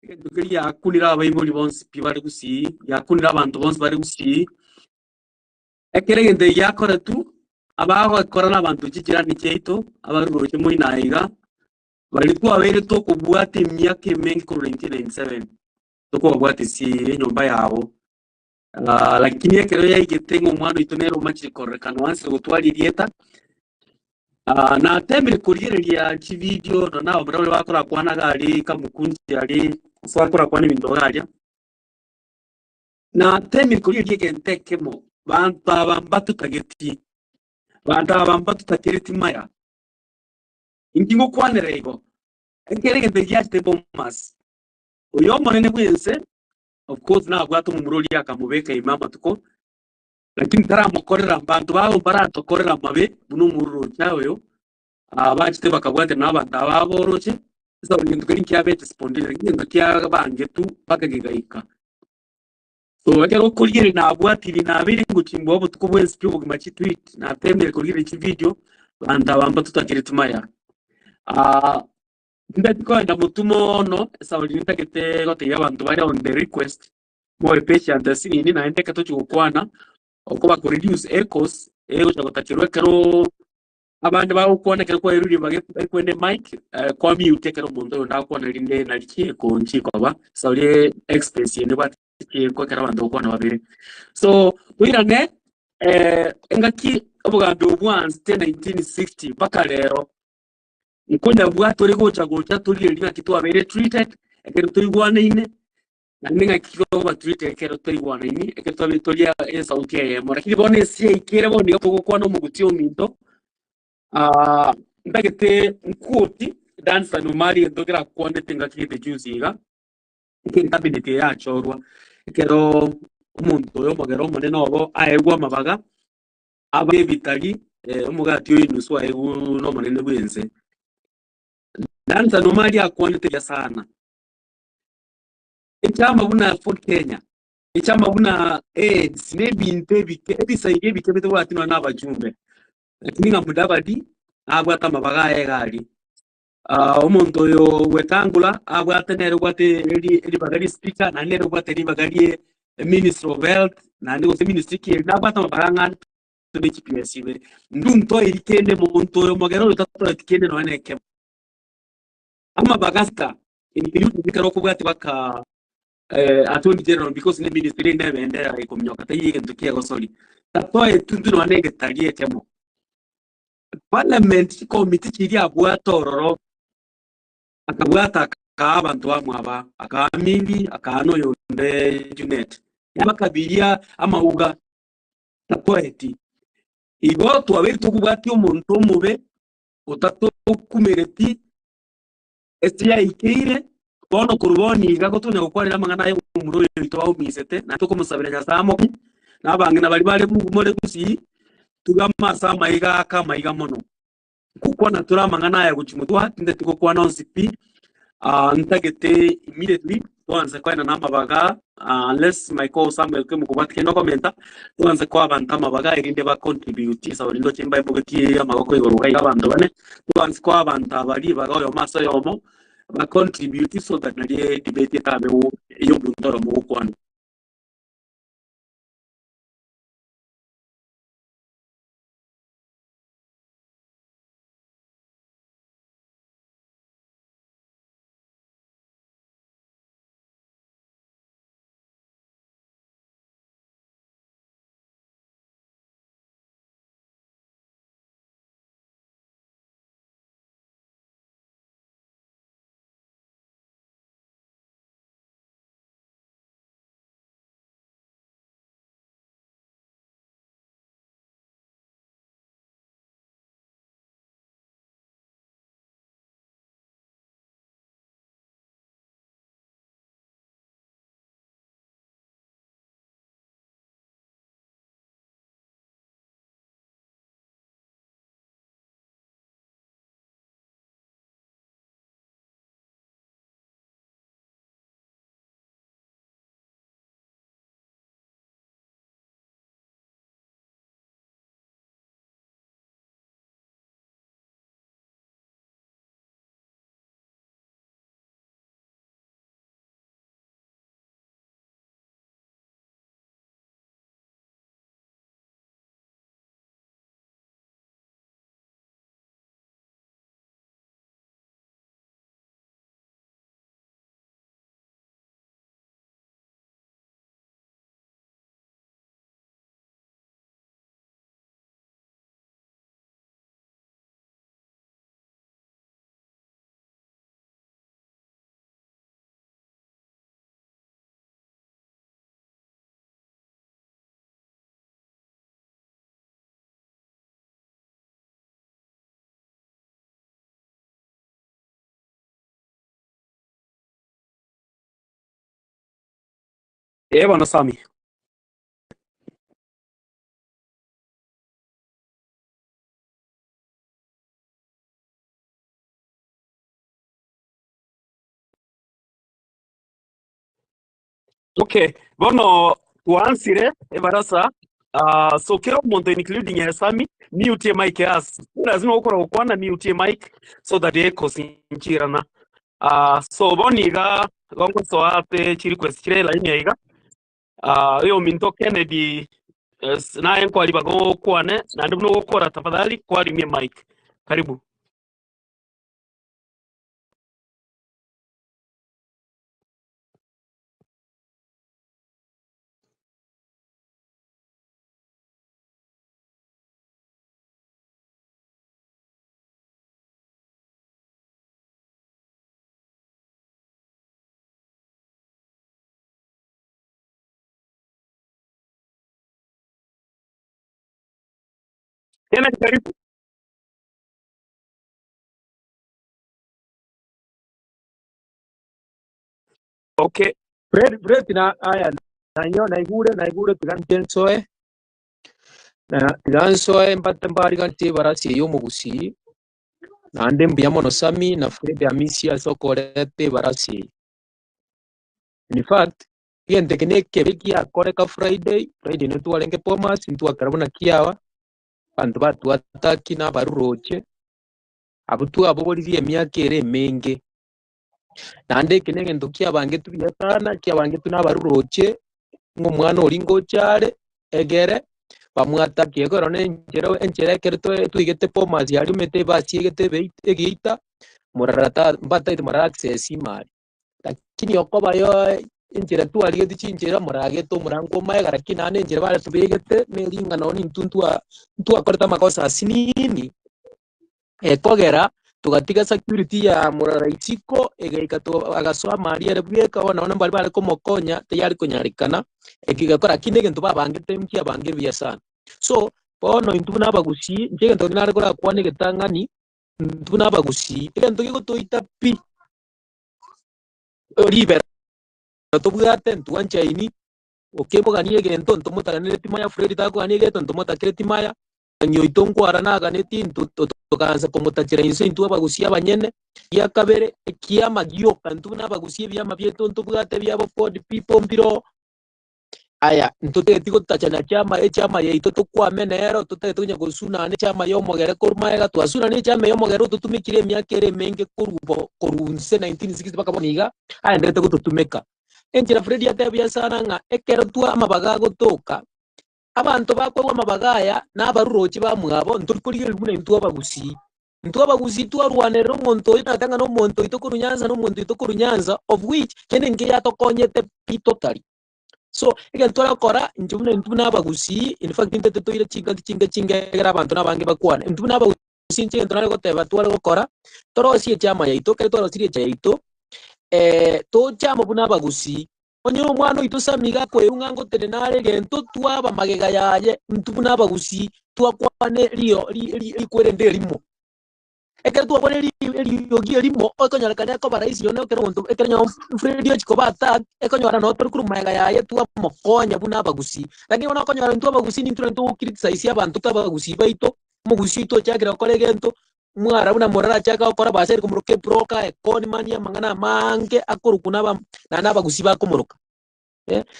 Tukiri yakunira abayibuli bonse pi bari gusi yakunira abantu bonse bari gusi ekere gende yakora tu abaho akora n'abantu kikirani cyeito abaruroke muri naiga bari twabere to kubwate imyaka emengi ku 1997 to kubwate si nyumba yabo. Lakini ekero yaigete ng'omwana itonero machikorekana wanse gutwali rieta na temere kurigereria kivideo no nabo bari bakora kwana gari kamukunzi yari so bakora kwana ibintu garia na temere kurigereria gentekemo bantu abambatu tageti bantu abambatu tagereti maya ingingo kwanerego ekere gende yaste bomas uyo monene bwense of course na bwato mu murori akamubeka imama tuko lakini taramukorera abantu babo baratokorera mabe buno mururo cyawe abachite bakabwate n'abantu ababoroche so ibintu kuri cyabete spondile ngendo cyabange tu bakagigaika so akero kurigere nabwatiri nabiri nguchimbo abo tukubwensi cyo bugima kitweet na temere kurigere iki video bantu abamba tutakire tumaya ndiko nda mutumo no so nitagete gote y'abantu bari on the request more patient asini na ndeka to chukwana okuba ku reduce echoes chagotakirwe kero abandi bakubona kero ko eruri bakwende mic kwa mute kero muntu ndakubona rinde nalikiye ko nchiko aba saule express yene batikiye ko kero abantu bakubona babiri so wirane engaki obugambo obwanzi 1960 paka lero nkonya bwato rego chagocha tuli rina kitu abere treated ekero tuli gwana ine na ninga kitu ba treated ekero tuli gwana ine ekero tuli tolia sauti ya mora kile bone si ikere bone yoko kwa no mugutio minto ndagete nkuti dansa no mari ndogira kwande tenga kite juziga ikiri cabinet ya chorwa ekero umuntu yo magero monene obo aegwa mabaga abaye bitagi umugati yo inuswa egu no monene bwenze dansa no mari akwande teja sana ichama buna for Kenya ichama buna AIDS nebinte bike ebisaige bike beto batino n'abajumbe lakini ngamudabadi agwata mabaga egari omuntu yo wetangula agwata nero gwate eri bagari speaker na nero gwate eri bagari minister of health na ndo ministry ki na gwata mabaga ngani to be kipesibe ndunto irikende muntu yo magero tato tikende no aneke ama bagasta include bikaro ko gwate baka attorney general because the ministry never ended I community tayi to kiego sorry tato etundu no aneke tagie temo parliament committee kiri abwatororo akabwata abantu bamwaba akamindi akano yonde Junet yabakabiria amauga na poeti igo twabiri tukubwati umuntu mube utatu kumereti estia ikire bono kuruboni gago tunya gukwarira mangana yo umuro yito umisete na tukumusabira nyasamo nabange na bari bari muri kusi tugama sama iga kama iga mono kuko na turamangana ya guchimutwa tinde tukokwa nonsipi ntagete immediately tuanze kwa na mabaga unless my call Samuel ke mukubati kendo komenta tuanze kwa abantu amabaga irinde ba contribute sa urindo chimba ibogeti amaboko igoruka y'abantu bane tuanze kwa abantu abari baga yo maso yomo ba contribute so that na debate tabe yo buntoro mu kwana Bwana Sami. Okay, bono tuansire ebarasa so kila muntu including ya Sami mute mic yas lazima ukora ukwana mute mic so that echo sinchirana so boniga gongo so ape chiri kwesire line yiga yo minto Kennedy na enko ali bago kwane na ndibno gukora tafadhali kwali mie mic karibu. Kennedy karibu. Okay. Fred na aya naigure tigansoe mpate mbari ganti barasi yo mugusi nande mbiamono Sami na Fred Amisi asokorete barasi. In fact yente keneke beki akoreka Friday netwalenge pomas ntwakarabona kiawa bantu batu ataki na baruroche abutu abobolirie emyaka ere menge nande kenenge ndokia bange tubiyatana kia bange tunabaruroche ng'omwana oringo chare egere bamwatakie koro enchera ekero twigete pomas yariumete basiegete egeita morarata mbataite mora access imari lakini okoba yo enchera twarigete chinchera moragete omorango omaega lakini ane enchera bare tubegete nering'ana oni ntwakoreta makosa asinini kogera tugatiga security ya morara ichiko egaika agasoa mari ere bweka ona mbali bare komokonya tayari kunyarikana ekigakora kinde gento babangete mkia bange bya sana so bono intuna bagusi nje gento nare kora kwane getangani intuna bagusi gento gigotoita pi libera tobugate ntuancha ini okeboganie gento ntomotaganire timaya Fred takwanie gento ntomotakire timaya nyoito nkwara naganeti tukaanza komutachira inso intu abagusi abanyene ya kabere kiama gioka ntu nabagusi byama byeto ntubwate byabo code people mbiro aya ntuteti gutachana chama yeito tukwamenero tutetunya gusuna ne chama yo mogere kurmaega twasuna ne chama yo mogere tutumikire myaka ere menge kurunse 1960 baka boniga aya ndete gututumeka enjira Fred yatebya sana nga ekero twa amabaga gutoka abantu bakwa amabagaya n'abarurochi bamwabo nturikuriye mune ntu abagusi twarwanera omonto inatanga n'omonto itokurunyanza n'omonto itokurunyanza of which kene nge yatokonyete pitotally so again twarakora njumune ntu n'abagusi in fact ntete toire chinga abantu n'abange bakwana ntu n'abagusi nche ntrare goteba tware gukora torosie chama yaito kare torosirie chaito to chama buna abagusi onyo mwana itu Samiga kwe ungango tenenare gento twaba magega yaye ntubuna abagusi twakwane likwere limo ekero twakwane liogie limo okonyalekana ko baraisi yone okero muntu ekero Fred ochiko bata ekonyora no turukuru magega yaye twamokonya buna abagusi lakini ona okonyora ntu abagusi nintu ntu criticize abantu tabagusi baito mugusi to chagira kore gento mwara una morara chaka okora baseri kumuruke broka ekoni mania mangana mange akurukuna n'abagusi bakomoroka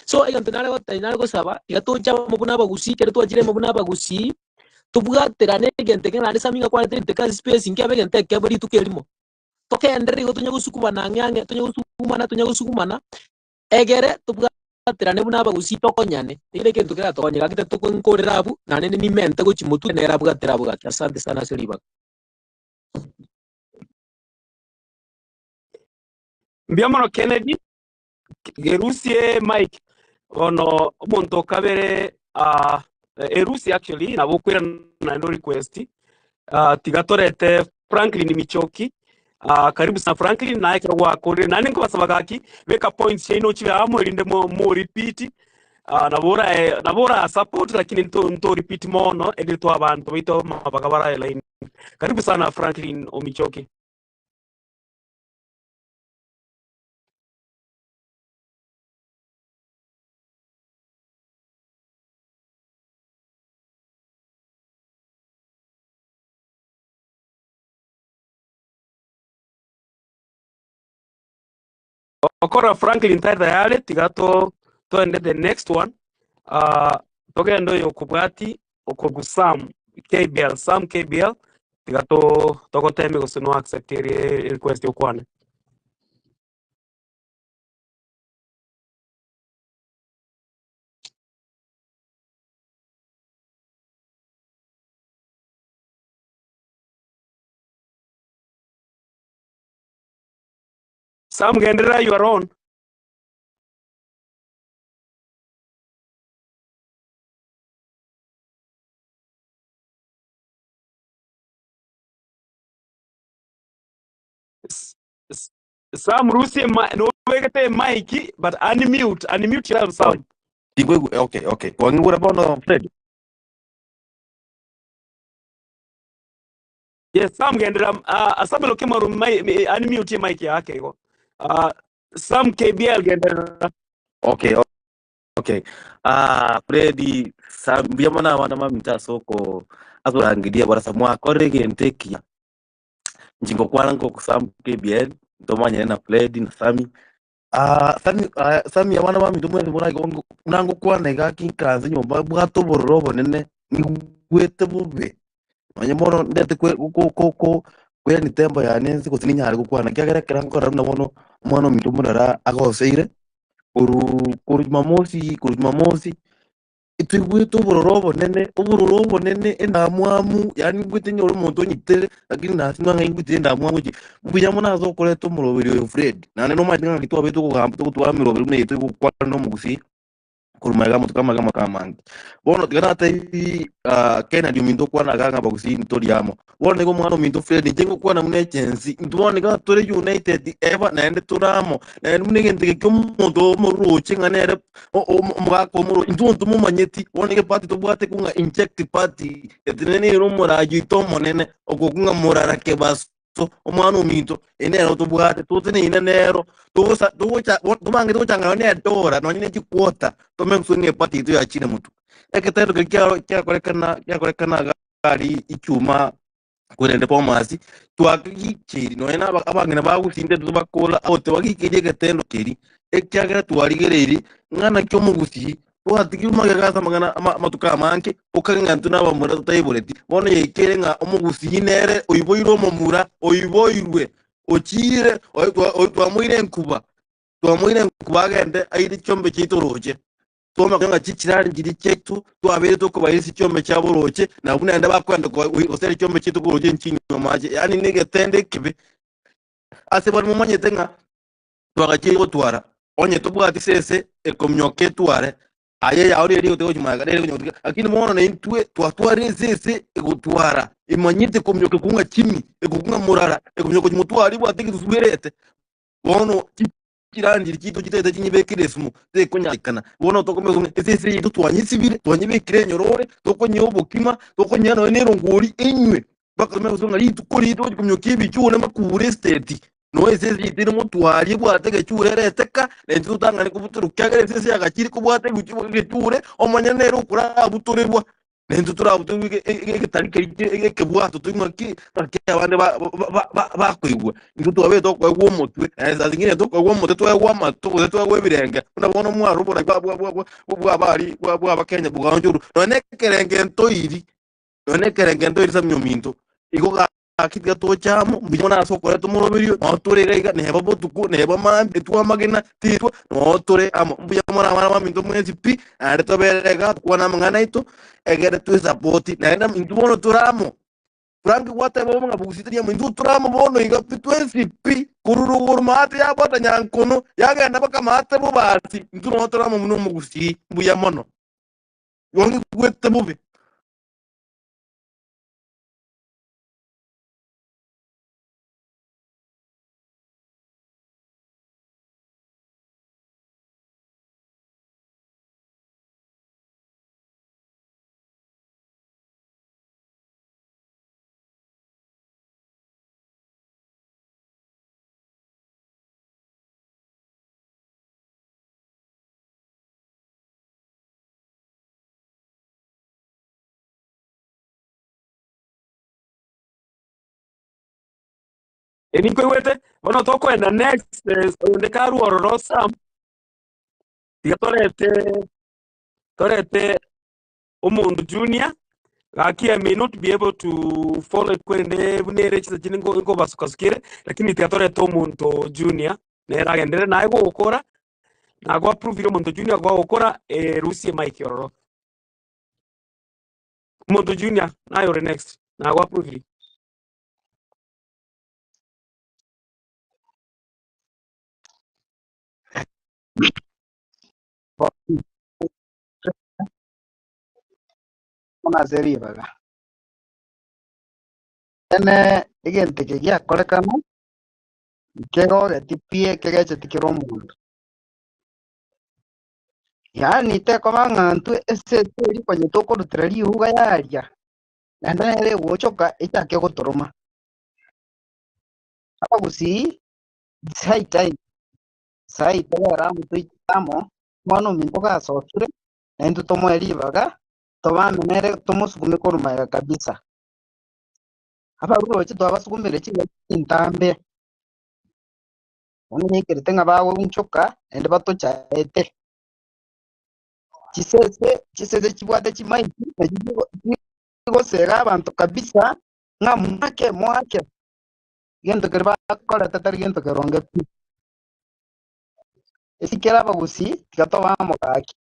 so egantenare gosaba igatocha mubuna abagusi kero twagire mubuna abagusi tubwaterane egente kenane Saminga kwa tete ka space ngiabe gente kebari tukelimo tokendere gotonya gusukumana ngange tonya gusukumana egere tubwaterane buna abagusi tokonyane ile kintu kira tokonya gakite tukunkorera abu nane ni mente gochimutu nera bwatera bwatera asante sana Seliba Mbiamono Kennedy gerusie Mike ono omonto kabere erusi actually na bokwira na ndo request tigatorete Franklin Michoki karibu sana Franklin na ekero gwakore nani ngo basabagaki beka points ino chibe amo irinde mo repeat nabora support lakini nto repeat mono edito abantu bito mabagabara line karibu sana Franklin Omichoki. okora Franklin tayari tigato toende the next one togendo yokubwati okogusam KBL Sam KBL tigato togoteme gusino accept request yokwane Sam Gendera, you are on. Sam Rusi no wegete mic but unmute yourself Sam. Okay. Wangura bono Fred. Yes, Sam Gendera Sam lokema unmute mic yake go. Sam KBL Gendera. Okay. Freddy sambia mwana wana mamita soko azurangidia barasa mwakore gentekia njingo kwana ngo kusam KBL ndomanya na Freddy na Sami Sami ya wana mami ndumwe mbona nango kwana gaki kanze nyomba bwato bororobo nene ngwete bube manye mono ndete ko kwe ni tembo ya nenzi ko tininyari kukwana kyagera kirango ramna mono mitumura agoseire kuru Jumamosi itwigwite uburorobo nene endamwamu yani ngwite nyoro muntu nyitere lakini nasimwa ngwite endamwamu ki mbuyamo nazo koleto murobiri yo Fred nane no matinga kitwa betu kugamba tukutwamira ne yitu kukwana no mugusi kurumaga mutu kama kamangi bono tigana tai Kennedy mindo kwana ganga bagusi ntoriamo bono ngo mwana mindo Fred njengo kwana mune chensi ndubone ga tore United eva naende turamo na mune gente ke mundo muruche nganere omugako muru nduntu mumanyeti bono ke party to bwate kunga inject party etinene ro muraji to monene okokunga murara ke bas omwana ominto enero tubwate tutine inenero tumange tuchanga ne dora no nyine chikwota tomengusunge pati tu ya chine mutu eketero kya korekana gari ichuma kurende pomasi twakichiri no ena abangena bagusinde tubakola ote wakikeje ketendo keri ekyagera twarigereri ngana kyo mugusi twatikiruma gasa magana matuka manke ukangantu nabamura tutayiboreti bono yekere nga omugusi yinere oyiboiro momura oyiboirwe ochire twamuire nkuba agende ayiri chombe chitoroje toma kanga chichirari ngiri chetu twabere tukubayisi chombe chaboroje na bunenda bakwenda ko osere chombe chitu koroje nchinyo maje yani nige tende kibe ase bari mumanye tenga twagachiri gutwara onye tubwati sese ekomnyoke tware aye ya ori eri utego chimaga rero kunyoka akini mono na intwe twatware sese egutwara imanyite komnyoke kunga chimi ekunga murara ekomnyoke chimutwari bwatiki tusuberete bono kirangiri kitu kitete kinyibekiresmu te kunyakana bono tokomeze sese yitu twanyisibire twanyibekire nyorore tokonyobokima tokonyana nero ngori enywe bakameze zonga yitu kuri yitu komnyoke bichune makure state no ese yitire mutwari bwatege cyurereteka nenzi utangane kubuturukagere sese yakakiri kubwate gucure omanyanero kura buturerwa nenzi turabutubike ekitarike bwato tumaki abande bakwigwa inzu tubabe tokwa mutwe azingine tokwa mutwe twa matu twa birenge unabona mwaro bwa bari bwa Kenya buganjuru none kerenge ntoiri samyo minto iko akitga to chamo mbona sokora to morobirio no tore ga neba botuku neba mambe twa magina titwa no tore amo mbuya mwana minto mwezi pi are to berega kwana mangana ito egere tu support na enda minto bono turamo Frank wate bo mga bugusitria minto turamo bono iga pitwezi pi kururu mate ya bota nyankono yaga enda baka mate bo basi minto no turamo muno mugusi mbuya mono yongi kwete bobe Eniko wete bono toko enda next onde karu ororosa torete umundu junior Aki I may not be able to follow kwende bunere chiza chini ngo basukasukire lakini tigatorete umuntu junior nera gendere naye gukora nago approve umuntu junior gwa gukora Rusie Mike yororo umuntu junior nayo re next nago approve Onazeribaga ene igente kigia korekana kego getipie kegeche tikiro mundu yani te komanga ntu ese teri kwenye toko rutrali uga yaria nanda nere wochoka itake gotoroma apa gusi sai tera mutu itamo mano mintoka soture nendu tomo eribaga toba menere tomo sukume koruma kabisa apa rulo chitu abasukumire chinga intambe oni kerete nga bawe unchoka ende batocha ete chisese chibwate chimaiti gosera abantu kabisa nga mwake gento kerba kora tatari gento keronge pi esikera bagusi tikatoba mokaki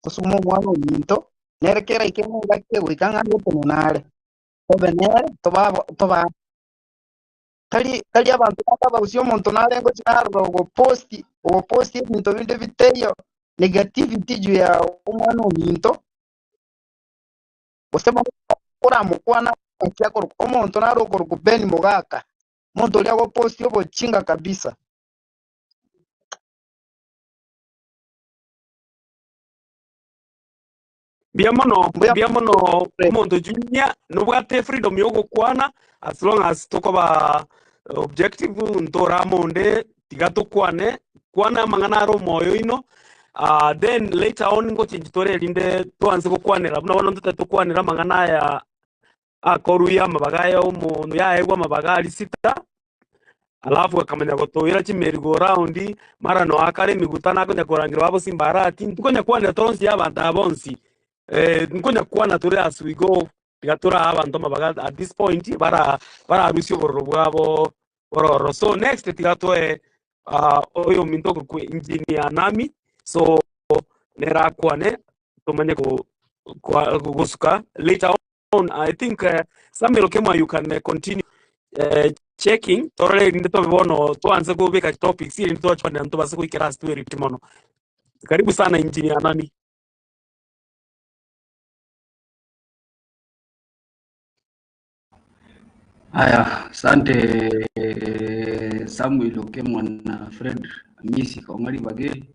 tosumo mwana minto nere kera ikemo ngake wikanga ngoto nare tobenere toba tali abantu bagusi omuntu nare ngo chinaro go posti minto binde biteyo negativity juu ya umwana minto osema ora mukwana kyako omuntu naro ko beni mogaka muntu lya go posti obo chinga kabisa biamono umuntu junior nubwate freedom yo gukwana as long as tokoba objective ntora monde tigatukwane kwana mangana ro moyo ino then later on ngo chinjitore linde twanze gukwanira buno bono tutakwanira mangana ya akoruya mabagaya umuntu yaegwa mabagali sita alafu akamenya gotoira chimerigo round mara no akare migutana ko nyakorangira wabo simbarati ntukonya kwanira tonsi y'abantu abonsi nkonya kwana turi as we go tigatura abantu mabaga at this point bara arusio borro bwabo bororo so next tigatoe oyo mintoko ku engineer nami so nera kwane tumanye kusuka later on I think Samuel Okema you can continue checking torale ndito bono tuanze kubeka topics ili nito chwana nto basi kuikira story timono karibu sana engineer nami Haya, asante Samuel Okemwa na Fred Amisi Kaungari Bageri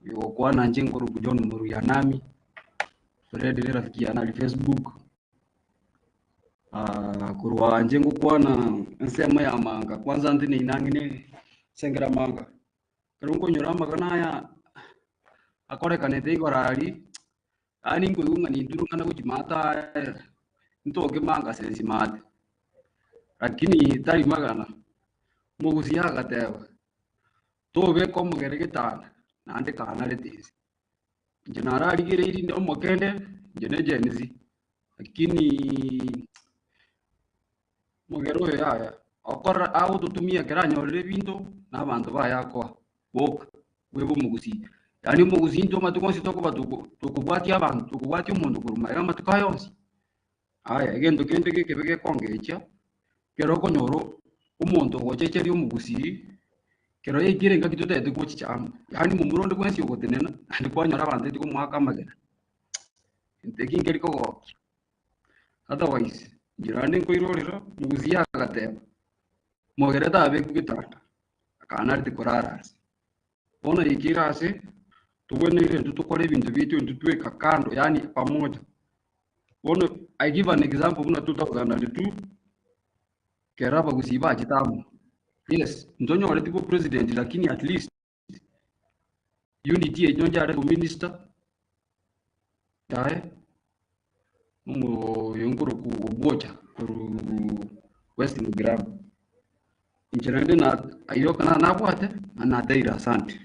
yokuwa na njengo rubujon muru ya nami Fred ni rafiki ya nali Facebook kuruwa njengo kuwa na nsema ya manga kwanza ndine inangine sengera manga karungo nyorama kanaya akore kanete igorari ani ngoyunga ni durungana kujimata ntoke manga sensi mate lakini tari magana mugusia gatewa tobe komo geregetana nande kana letezi jenara ligere iri ndo mokende jene jenzi lakini mogero ya okora au tutumia keranyo lebinto na bantu bayako boka webo mugusi yani mugusi ndo matukonsi toko batuko tukubwati abantu tukubwati umuntu kuruma era matukayonsi aya gendo kende kebeke kongecha kero konyoro umuntu gochecheri umugusi kero yigire ngakito tete kuchi chama yani mumuronde kwensi yogotenena ndi kwanyora abantu ndi kumwaka magana ntekingeri ko otherwise jirande koirorera mugusi yagateba mogere tabe kugitanda akana ndi korarasi ona yikirase tuwenere tutukore bintu bitu ntutweka kando yani pamoja ona I give an example muna 2002 keraba gusiba chitamu yes ndonyo wale tipo president lakini at least unity ejonja re minister yae mu yongoro ku bocha ku western gram injirende na ayoka na bwate na deira. Asante.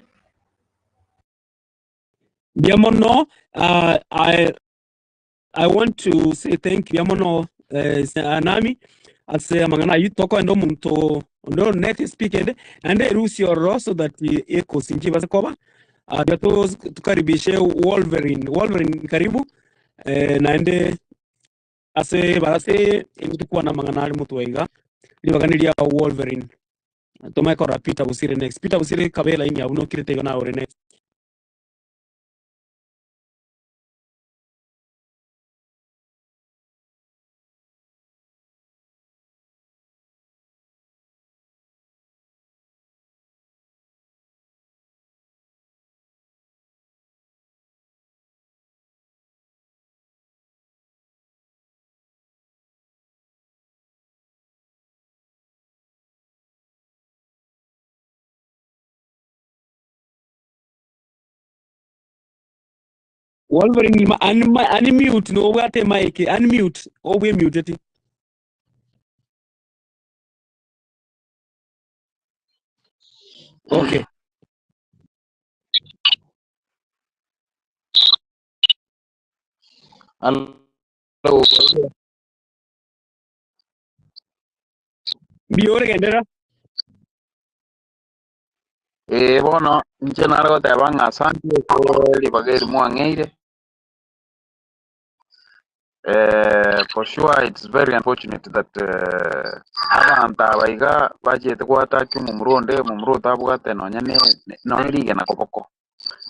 Biamono, I want to say thank you Biamono Anami as mangana yitoko ndo muntu ndo net speaker and rusi oro so that eko sinji basakoba gato tukaribishe Wolverine karibu naende ase barase ilikuwa na mangana ali mutu wenga libaganiria Wolverine toma kora Peter Busire kabela ini abuno kirete gona ore next. Wolverine unmute no wate mic unmute we mute it. Okay. Hello. Biore gendera. Bono nche nargo te van asante ko libageri muangeire. For sure it's very unfortunate that abantu abaiga bachete kwataki mumro tabwate nonyane noirige na kopoko.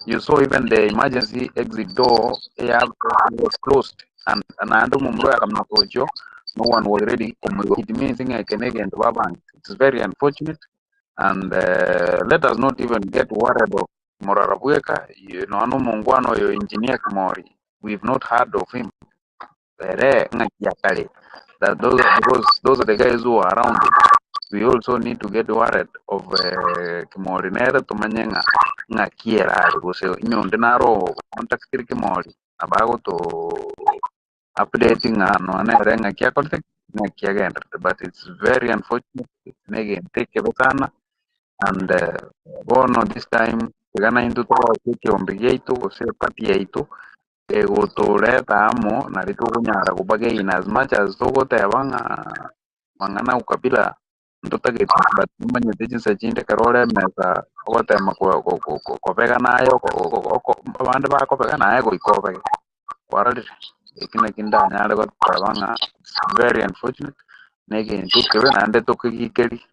You saw even the emergency exit door was closed and ando mumro akamna kojo. No one was ready. It means it's very unfortunate. And let us not even get worried of Morarabueka. You know, no Mongwano, your engineer Kamori. We've not heard of him. That those are the guys who are around him. We also need to get worried of Kimori Nere to Manyenga Nakiera. So, Nyondinaro, contact Kimori about to updating but it's very unfortunate. Again, take a and bono this time gana into to ombigeitu ose pati yaitu egotoleta amo na ritugunyara kubage in as much as togotebanga mang'ana ukabila ntotagete but manyete jinsa chinde karole mesa ogotema kopega nayo abande bakopega nayo goikopege kwararire ekina kinda nyare gotebanga very unfortunate nege tukebe nande tokigikeri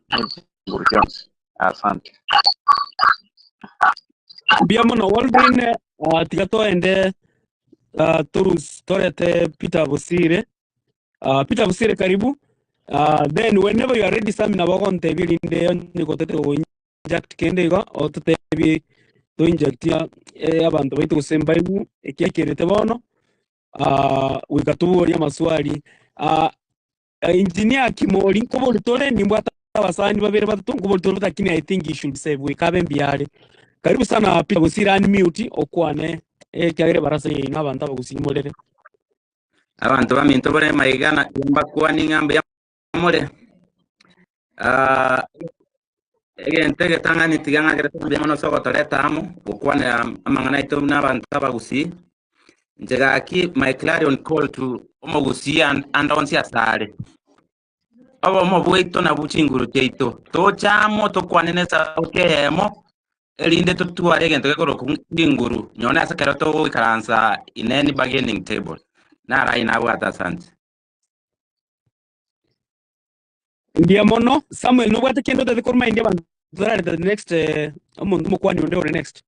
nguru chance. Asante. Biamono Wolverine tigato ende turus torete Peter Busire. Peter Busire karibu. Then whenever you are ready samina bagonte bilinde nikotete o inject kende go o tetebi to inject ya abantu baitu kusembaibu ekiakerete bono wikatuburia maswali engineer Kimori nkobo litore nimbwata abasani babere batatu nkobo litore lakini I think you should save wikabe mbiare. Karibu sana Peter Busire unmute okwane kyagere barasa yina abantu abagusimolere. Abantu baminto bore maigana yamba ni ngambe yamore. Egente tangani tiganga gere biamono soko toreta amo okwane amangana ito n'abantu abagusi. Njega aki my clarion call to omogusi and on siasare. Abo mo buito na buchinguru cheito. To chamo to kwanene sa okemo. Elinde to tuare gente ko kunguru. Nyona asa keroto ikaransa in any bargaining table. Na rai na wata sant. Biamono Samuel no wata kendo de korma india bantu the next omuntu mukwani onde next.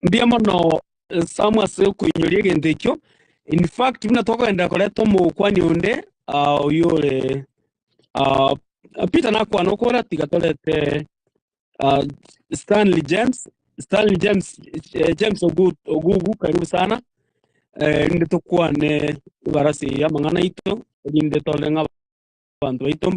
mbiamo no samwa se kuinyoria gendekyo. In fact bina tokwenda koleto mu kwani onde uyole Peter nakwa nokora tigatolete Stanley James James Ogugu karibu sana nde tukwane barasi ya mangana ito nde tolenga bantu ito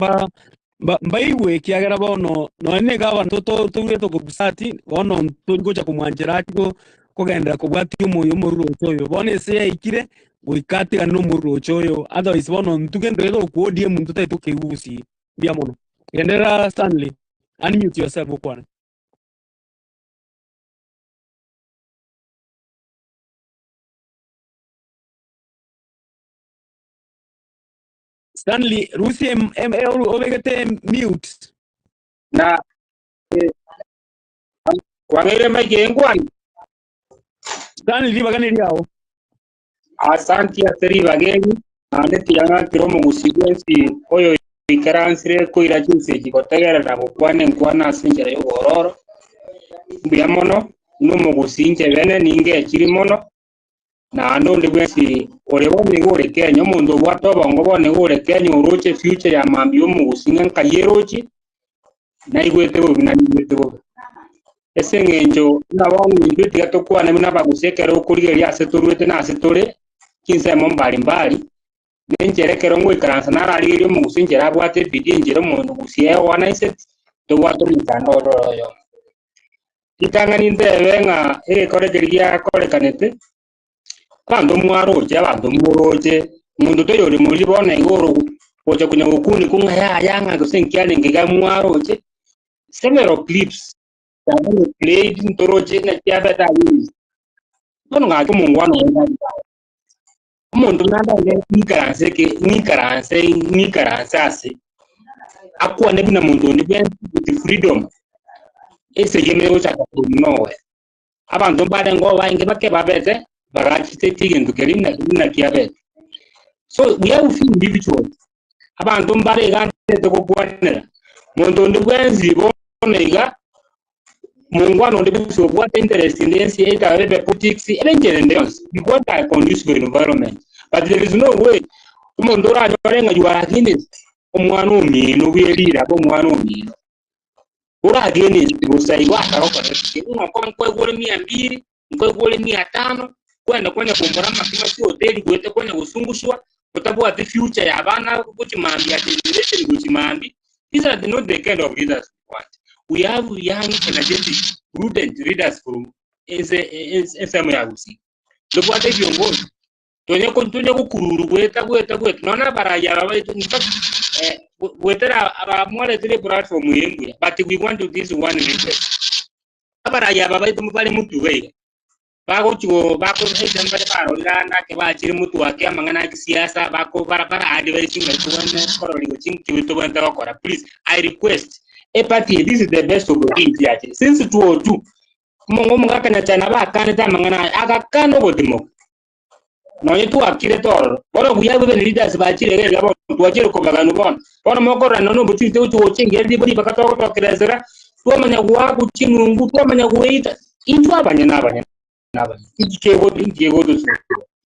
mbaiwe kiagera bono none ga bantu tugeto kubusati bono tungoja kumwanjira atiko kugenda kubwati umururo cyoyo bone se ikire gwikati no mururo cyoyo otherwise bono ntugende ro kuodie muntu tetu kigusi bia mono endera Stanley unmute yourself ukwana Stanley Rusi ovegete mute na kwangere magengwan Stanley libagane liao asanti ateri bageni ande tianga kiromo gusigwensi oyo ikaransire koira jinse kikotegera na kukwane nkwana asinjera yo gororo mbiamono numo gusinje bene ninge kirimono na ando ndibwensi orebone gore Kenya mundu bwato bongo bone gore Kenya uroche future ya mambio mu gusinga nkayerochi na igwete bo binanyigwete bo esengenjo nabonye ibiti gatokwana mina bagusekera ukurigeria aseturwete na asetore kinse mombali mbali nenjerekero ngo ikaransa nararigerio mu gusinjera bwate bidinjero mundu gusie wana iset to bwato mitandoro yo kitangani ndebenga koregeria korekanete kwando mwaroje abantu muroje mundu to yori muri bone ngoro oje kunya ukuni kunga yanga gusenkiane ngega mwaroje several clips that we played in toroje na kiabeta use bono ngako mungwano umuntu nanda nikaranse ase akwa nebina muntu ndi with freedom ese yemero chaka nowe abantu bade ngo bainge bake babete barachite tigen dukerina na kiabet so we have few individuals abantu bade gante to kubwanera muntu ndi bwenzi bonega mungwano ndi biso what interest in this eta rebe politics eventually ndeons because I conducive environment but there is no way umuntu rajorenga you are against umwana umino wirira bo umwana umino ura against busai waka okore unakoma kwa gore 200 kwa gore 500 kwenda kwenye kumbora mapima si hoteli kwete kwenye usungushwa utabuwa the future ya bana kuchimambi ya generation kuchimambi. These are not the kind of leaders we want. We have young energetic prudent leaders from SM ya usi lobwate viongozi tonye kukururu kweta naona baraya babaito in fact wetera abamwale tele platform yengu but we want to this one request abaraya babaito mubale mutu weira bako hejamba baro lana ke bachire mutu wake amangana kisiasa bako bara advice ngatuwane koroli kuchinki wito banta bakora. Please I request party this is the best opportunity yake since 2002 mongo mungakanya chana bakane tamangana akakano bodimo no tu akire toro bora buya bebe leaders bachire gere gabo tuachire ko bagano bona mokora no buchite ucho chingeri bodi bakato to krezera tuamanya gwa kuchinungu tuamanya guita into abanya nabanya ichego to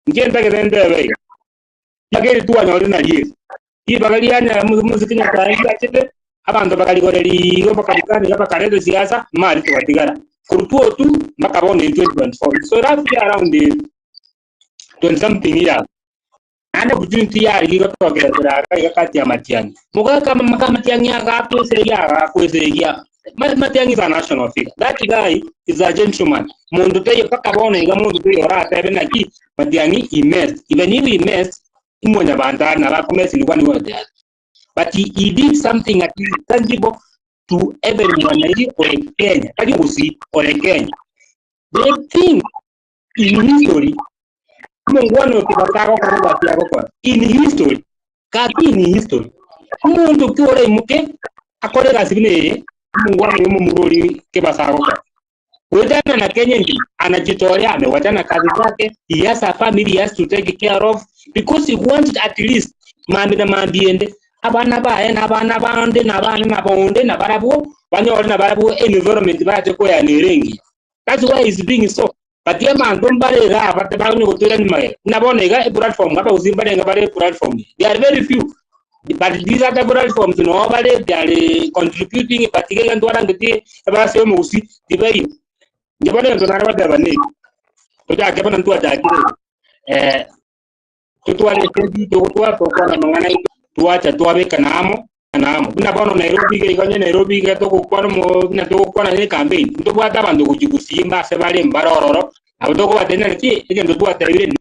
ngenda gedende bega yagere tuanya na yes ibagaliana muzikinya kaanga chete abantu bakalikoreri bakabikani bakaredo siasa mali tukatigara kurutuo tu makabone 2024 so roughly around the 20 something years ana opportunity yari gikotokera kati ya Matiang'i muga kama Matiang'i ya Matiang'i is a national figure. That guy is a gentleman mundu teyo kakabone ga mundu teyo rata bena ki Matiang'i immense even if he mess imonya bandana bakomesi ni one word there. But he did something that is tangible to everyone or Kenya. They think in history, in history, umuntu kiore muke akorera sibine mungwana mumurori ke basaroko wetana na Kenya anajitolea amewachana kazi zake. He has a family he has to take care of because he wants at least mambi na mambiende abana bae na abana bande na abana na bonde na barabu banyori na barabu environment bate ko ya nirengi. That's why he's being so patia mandum bare ga bate ba ni gotola ni mai na bona ga platform ga usim bare ga bare platform they are very few but these are the platforms no bare they are contributing patia ga ndwara ngati ba se mo usi di very je bare ndo na ba bane to ja ke bana ndo ja kire tuwa le tedi tuwa kwa na mangana tuacha tuwabe kanamo na bono Nairobi ke konye Nairobi ke to kwa mo na to kwa na campaign to kwa ta bando kujikusimba se bale mbarororo abo to kwa tena ki ije ndo tuwa tayire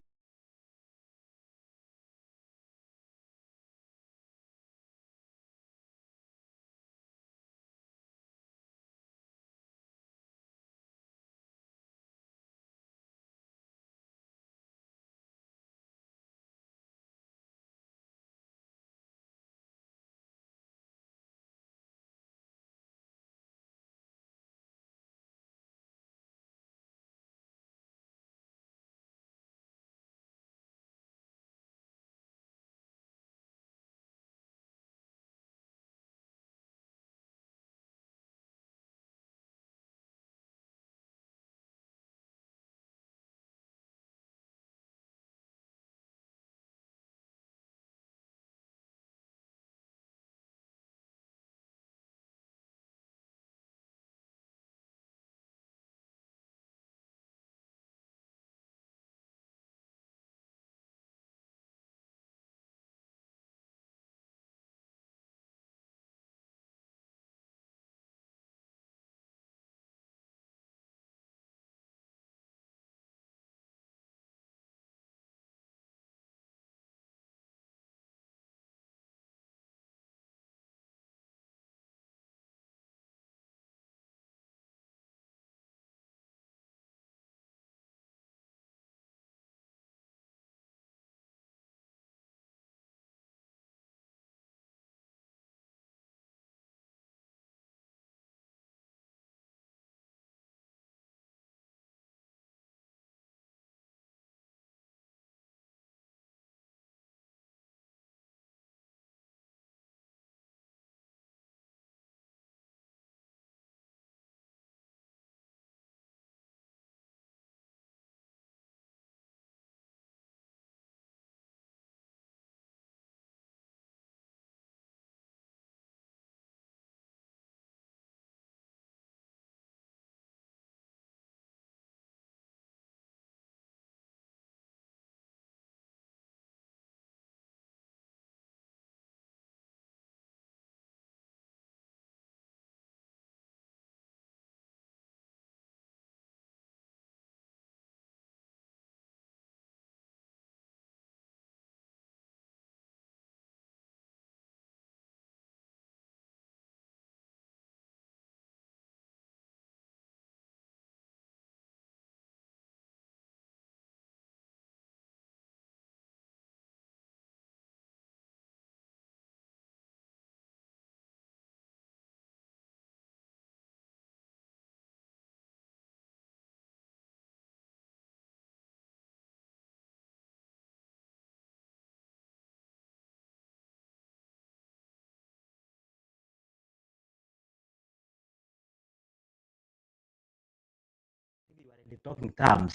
talking terms.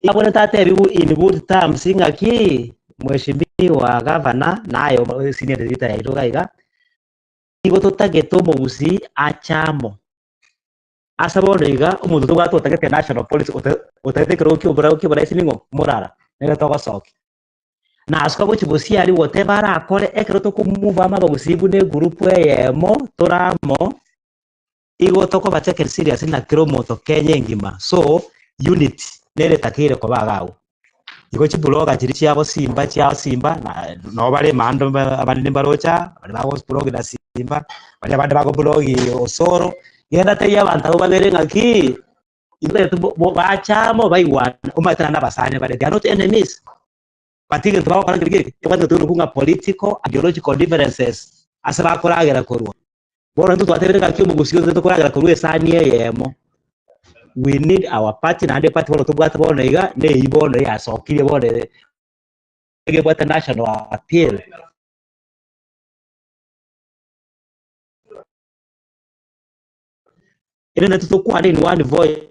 Ila tate bibu in good terms ingaki mheshimiwa gavana nayo senior editor ya iroga iga igo totageto mugusi achamo asabone iga umuntu tugwato tagete national police utatekero kibura isiningo morara nega togosoki na asko bochi bosi ari whatever akore ekero to kumove amabagusi bune group yemo toramo igo toko bacheke serious na kiromoto Kenya ngima so unity nere takire ko bagawo igo chibuloga chiri cyabo simba na no bare mando abandi barocha bari bago blog na simba bari abandi bago blog osoro yenda te yabanta ko babere ngaki ibe to bachamo baiwana umatana nabasane bare they are not enemies patige to bakora kirike yabantu to runga political ideological differences asaba koragera korwa bora ndu twaterere ngaki umugusiyo ndu koragera korwe sani yemo we need our party na the party bora tubwata bona iga ne ibono ya sokire bora ege bwata national appeal ene na tutukwa ni one voice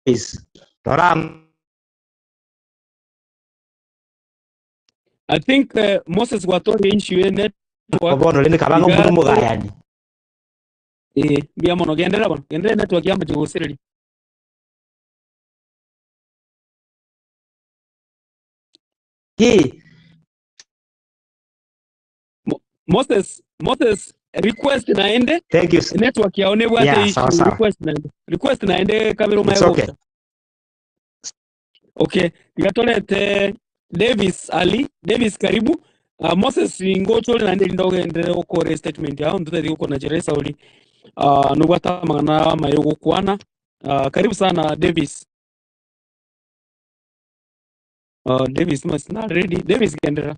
Davis. Toram. I think Moses Watori issue network. Kobono lini kabanga mburumo gayani. Bia mono gendera bono. Gendera network yamba jigosirili. Moses request naende. Thank you. Network yaone wate Yeah, issue sawa. request naende kamera It's mayo. okay. Okay, gatolete Davis Ali, Davis karibu. Moses ngoto naende ndogo endere okore statement yao ndute uko na jeresa uli. Nubata magana mayo kwana. Karibu sana Davis. Davis must not ready. Davis gendera.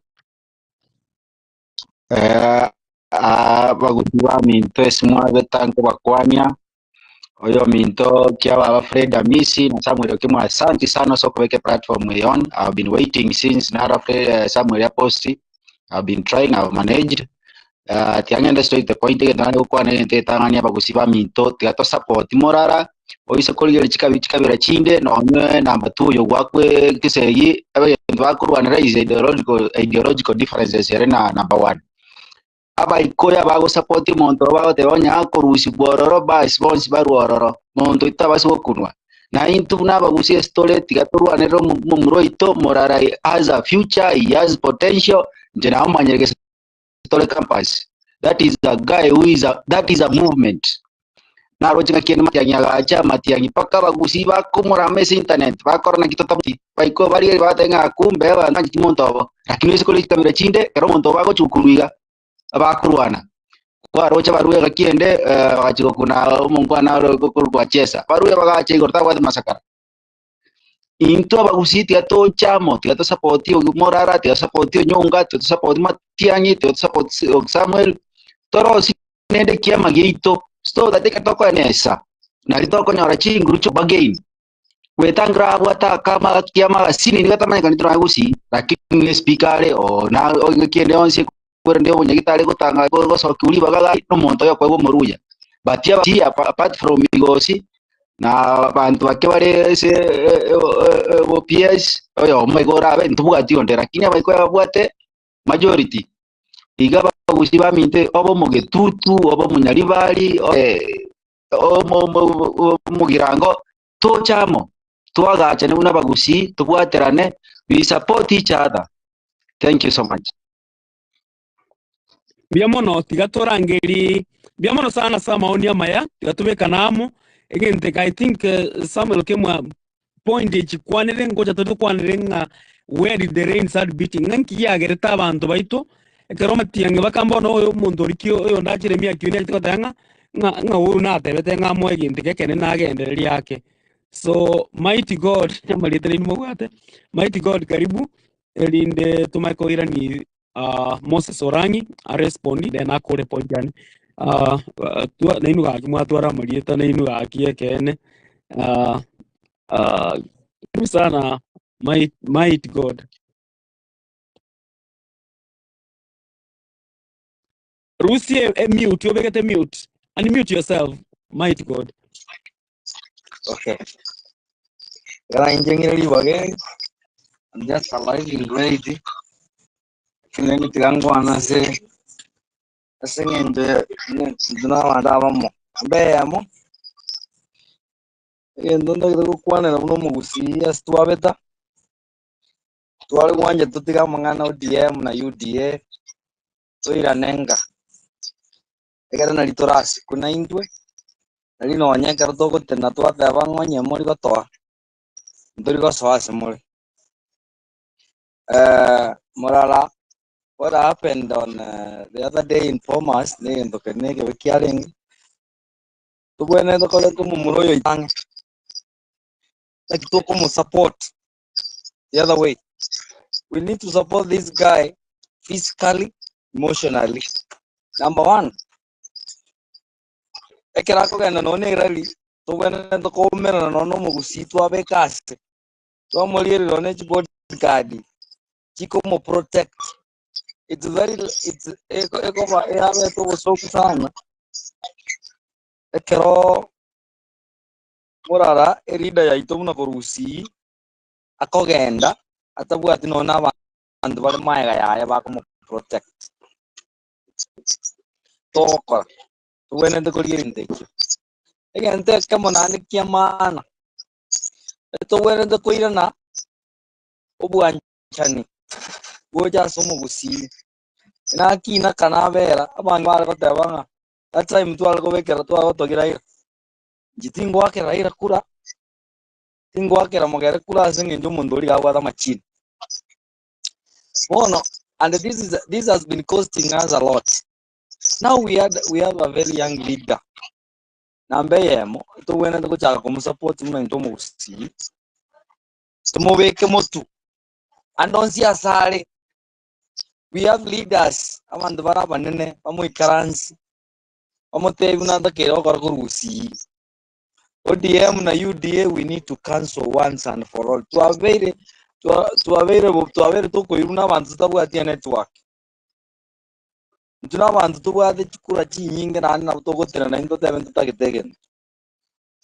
Bagusiba minto esimwa betanko bakwanya oyo minto kia baba Fred Amisi na Samuel Okimo. Asante sana so kuweke platform on. I've been waiting since Nara Fred Samuel ya posti. I've been trying, I've managed. Tiangenda straight the point ke nani kwa nene te tangania bagusiba minto tiato support morara oise kolgere chika bira chinde no onye number 2 yo wakwe kiseyi ebe bakurwana is ideological differences here na number 1. Aba ikoya bago support monto bago te onya korusi bororo ba sponsor baruororo monto itaba so kunwa na intu na bagusi stole tigaturu anero mumuro ito morara has a future, he has potential njena omanyege stole campus. That is a guy who is that is a movement na roja kien matianya aja matiangi paka bagusi ba kumura mes internet ba korna kitotamti baiko bari ba tenga kumbe ba ndanji monto lakini sikoli kamera chinde kero monto bago chukuruiga abakurwana kwa rocha baruye gakiende wachiko kuna mungwana kwa chesa baruye bagache gorta kwa masakara into bagusiti ato chamo tiato sapoti morara tiato sapoti nyonga tiato sapoti matiangi tiato sapoti Samuel toro sinende kiama geito sto date katoko nesa na litoko nyora chingrucho bagain wetangra wata kama kiama sini ni kata manya kanitro agusi lakini speakere o na kiende onse ndio mwenye gitare gutanga go sokuli bagaga no monto yo kwego muruya batia apart from migosi na bantu bake bare se OPS oyo megora be ntubuga tiondera kinya baiko yabwate majority iga bagusi baminte obo mugetutu obo munyaribali mugirango tochamo twagacha ne bagusi tubwaterane, we support each other. Thank you so much. Biamono tigatorangeri biamono sana sa maoni amaya tigatubeka namo again I think Samuel Okimo point chikwanire ngoja todo kwanire nga where did the rain start beating nganki yagereta abantu baito ekeroma tiange bakambono oyo mundu rikio oyo ndachire mia kiune tikotanga nga uru na tebete nga mo eginte kekene na agenderi yake. So mighty God amaliteri nimogate mighty God karibu elinde tumaikoira ni Moses Orangi respondi then akore pojani tua nainu ga kimwa twara marieta nainu ga kiekene sana might God. Rusie mute obegete mute unmute yourself might God. Okay. Gara engineering wage just alive in great. Kile tirango anase asengende ndina mandaba mo mbeyamo ndonda kwana na uno mugusia stwabeta twali wanje tutiga mangana ODM na UDA toira nenga egara na litorasi kuna indwe nalino wanyeka toko tena twataba ngwanye muri gotoa ndori go swase muri morala. What happened on the other day in Thomas, in the Kenege, we carrying to go another color to Mumuroyo, like to come support the other way. We need to support this guy physically, emotionally. Number one, I can't really to when the comer no mugusi to a becas. So I'm really on edge bodyguard. Chico protect. It's very it's eco so sana ekero murara erida ya ito muna korusi akogenda atabwati nona abantu bari maega yaye bakumu protect tokora tuwene ndikoriere inteki egente kamo nani kia maana tuwene ndikoirana obwanchani boja somo gusi na kina kanabera abantu bari batebanga that time twali kubekera twagotogiraira jitingo wake raira kura tingo wake ramogere kura asinge njo mundori gagwatha machini bono, and this has been costing us a lot. Now we have a very young leader nambe yemo tuwene ndikuchaka kumusupport muna ntomo gusi tumubeke motu andonsi asale. We have leaders abantu barabanene bamuikaransi bamutebi nandakera okora kurusi ODM na UDA. We need to cancel once and for all. Tuavere tukoiruna abantu tutabwatia network. Tuna abantu tubwate chikura chinyinge nani na tugotera na into tebe tutagitegen.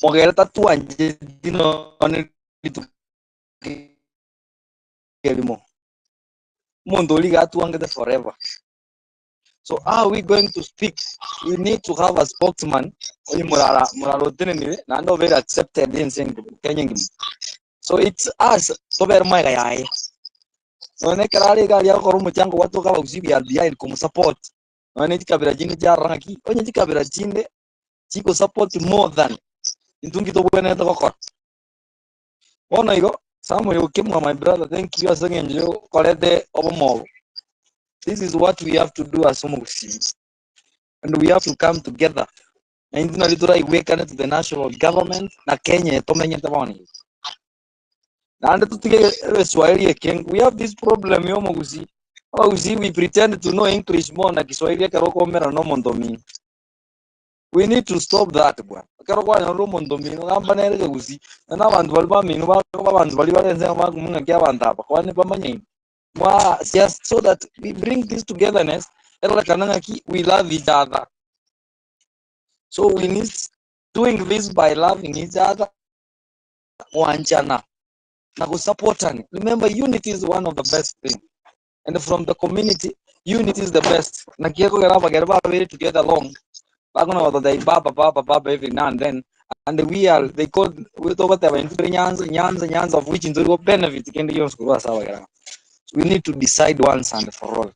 Mogera tatuanje dino ne kelimo. Mondo liga tuangete forever. So how are we going to speak? We need to have a spokesman. Only Muraro Tinini, Nando very accepted in Kenyan. So it's us, Tober Maya. So Nekarari Galia Korumuchango, what to have Zibi at the end, come support. When it Kabirajini Jaraki, when it Kabirajinde, Chico support more than into the winner of court. One I go, somewhere you came on my brother, thank you again, you collect the overmore. This is what we have to do as Somogusi. And we have to come together. And we awaken to the national government na Kenya tomenya tabani. And we have this problem yomogusi. We pretend to know English more na Kiswahili karoko mera no mondomi. We need to stop that one. Karoko no mondomi no ambanere gusi. Na bantu balba minu ba bantu bali balenze munga kya banta pa kwani pamanya. Just so that we bring this togetherness, we love each other. So we need doing this by loving each other. Remember, unity is one of the best things. And from the community, unity is the best. Together along. Every now and then. And they call we talk about nyans of which into benefit can use. We need to decide once and for all.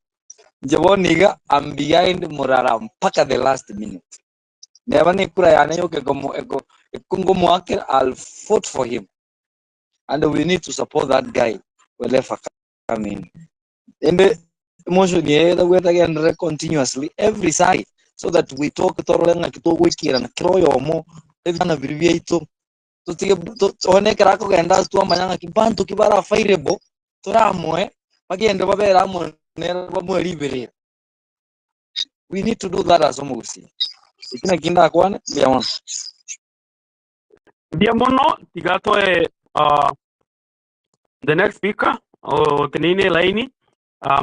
Javoniga, I'm behind Murara mpaka the last minute. Never nekura yanayoke kungo mwake, I'll vote for him. And we need to support that guy wherever coming. And the emotion again continuously every side so that we talk thoroughly to wiki and kroyo mo even abbreviate to one karako gandas to amanyanga kibantu kibara fairebo to we need to do that as Somogusi. Diamono, tigato the next speaker, tenine laini.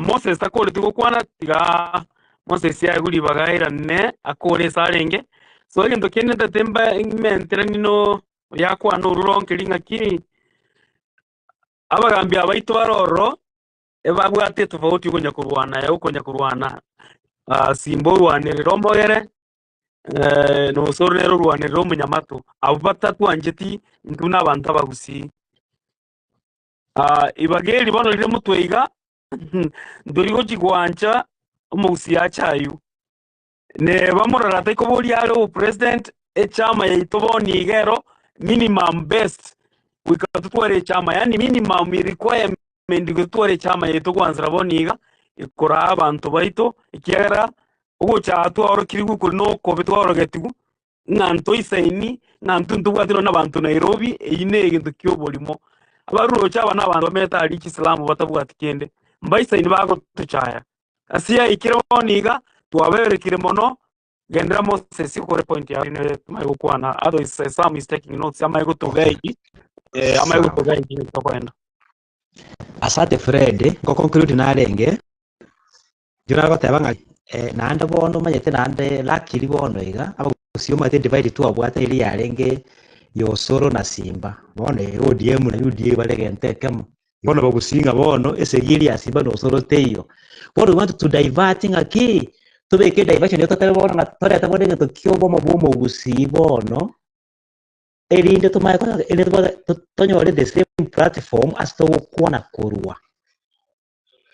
Moses takole tukukwana tiga Moses ya guli bagaira ne akole salenge. So again to kenne da temba mentre nino yakwa no ron kelinga ki abagambya abaito baroro ebabwate tofauti uko nyakurwana simbo rwaniriro mogere no sorero rwaniriro munyamato abo batatu anjeti ntuna abantu abagusi ibageri bono rire mutweiga ndorigo kigwancha umugusi yachayu ne bamurara teko boli aro president echama yaito bonigero minimum best wikatutware chama yani minimum requirement mendigotware chama yeto kwanzira boniga ikora abantu baito ikiara ugo chato oro kirigu kuno kobetwaro getigu nanto isaini nanto ntubwatiro nabantu Nairobi eyine gintu kyobolimo abarulo chaba nabantu bameta ali Islam batabwati kende mbaisa bago tuchaya asia ikire boniga tuwabere kire mono gendera Moses ko point ya ine mayo kwana ado some is taking notes amayo to gaidi amayo to gaidi to kwenda. Asante Fred, go conclude na renge. Jura go tabanga nanda bono manyete nande lakiri bono iga abagusiyo mate divide tu abwata ili yarenge Yosoro na Simba bone ODM na UDA balegentekemo bono bagusinga bono esegiri ya Simba no soro teyo bono we want to diverting aki tubeke diversion yo tatale bono na tore atabone to kyobo mabumo gusi bono erinde tumaye kwa ene tonyore the same platform as to kuona korwa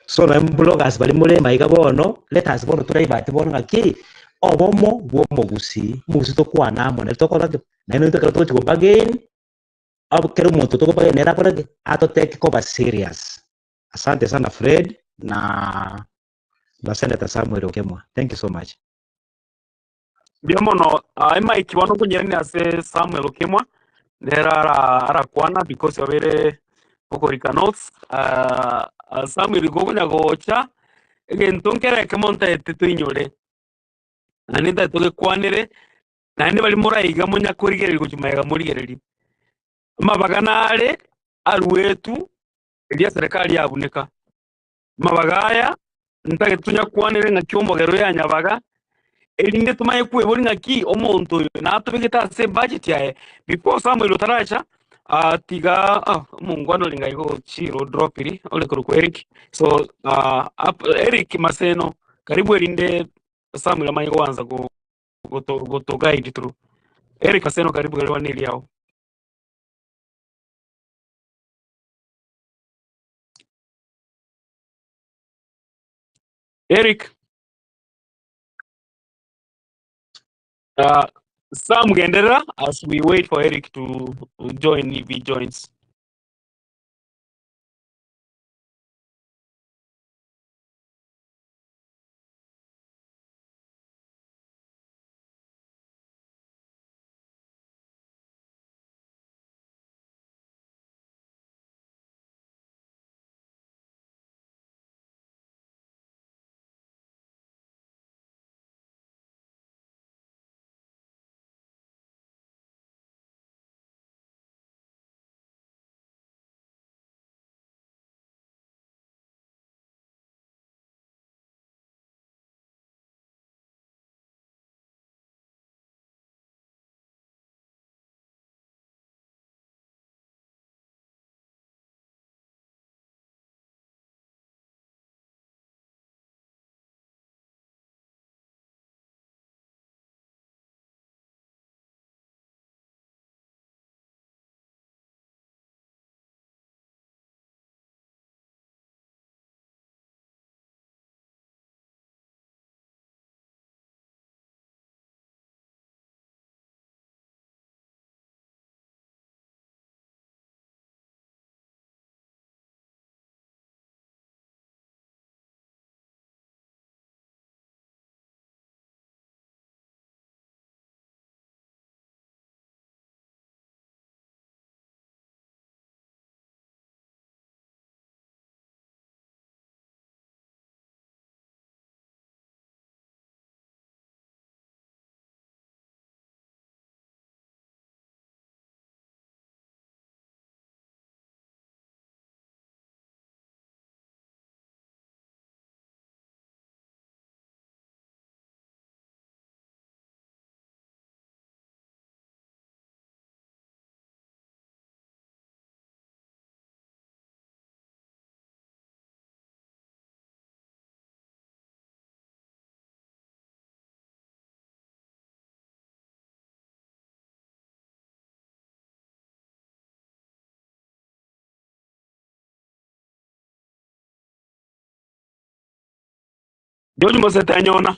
so na bloggers bali mule maiga bono let us bono to divert bono aki obomo bomo gusi musi to kuana mo ne to kola na ino to kero to again au kero moto to kwa nera kwa ato take cover serious. Asante sana Fred na Senator Samuel Okemwa. Thank you so much. Biamono Mike wano kunyereni ase Samuel Okemwa nera ara kwana because yabere kokorika notes Samuel gogonya gocha gentonkera kemonta eteto inyore anita toge kwanere nani bali murayiga munya kurigereri kuchumayiga murigereri mabaganare alwetu elia serikali yabuneka mabagaya ntage tunya kwanere nga kyombogero ya nyabaga elinde tumaye kwebori nga ki omonto natubigita se budget yae before Samuel Otaracha tiga mungwano linga iko chiro drop iri ole kuruku Eric so Eric Maseno karibu elinde Samuel amaye kwanza go guide through Eric Maseno karibu galewa nili yao Eric Sam Gendera as we wait for Eric to join if he joins. George Mosetanyona.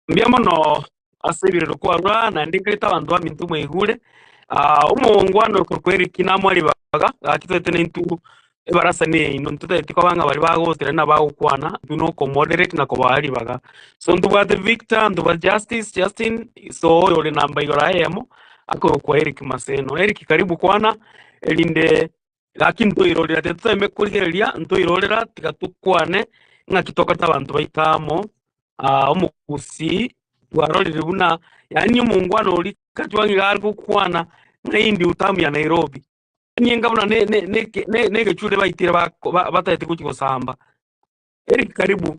mbiamo no asebire kwa rana ndikrita abantu bamintu mwigure umongwano kweri kinamwali baga akitete ntu ebarasa ne ino ntute ko banga bari bagotera na bagukwana bino ko moderate na ko bari baga so ndubate Victor nduba Justin so yole namba yora yemo ako kwa Eric Maseno. Eric karibu kwana elinde lakini nto irolera teteme kurigereria nto irolera tigatukwane ngakitoka tabantu baitamo umugusi warolere buna yani umungwano uri kajwangi gargo kwana n'indi utamu ya Nairobi nienga buna ne gechure baitira batayete kukigosamba. Eric karibu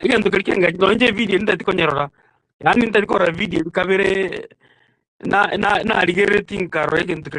igento kirikenga nonje video ndatikonyerora yani ndatikora video kabere na rigereting karo igento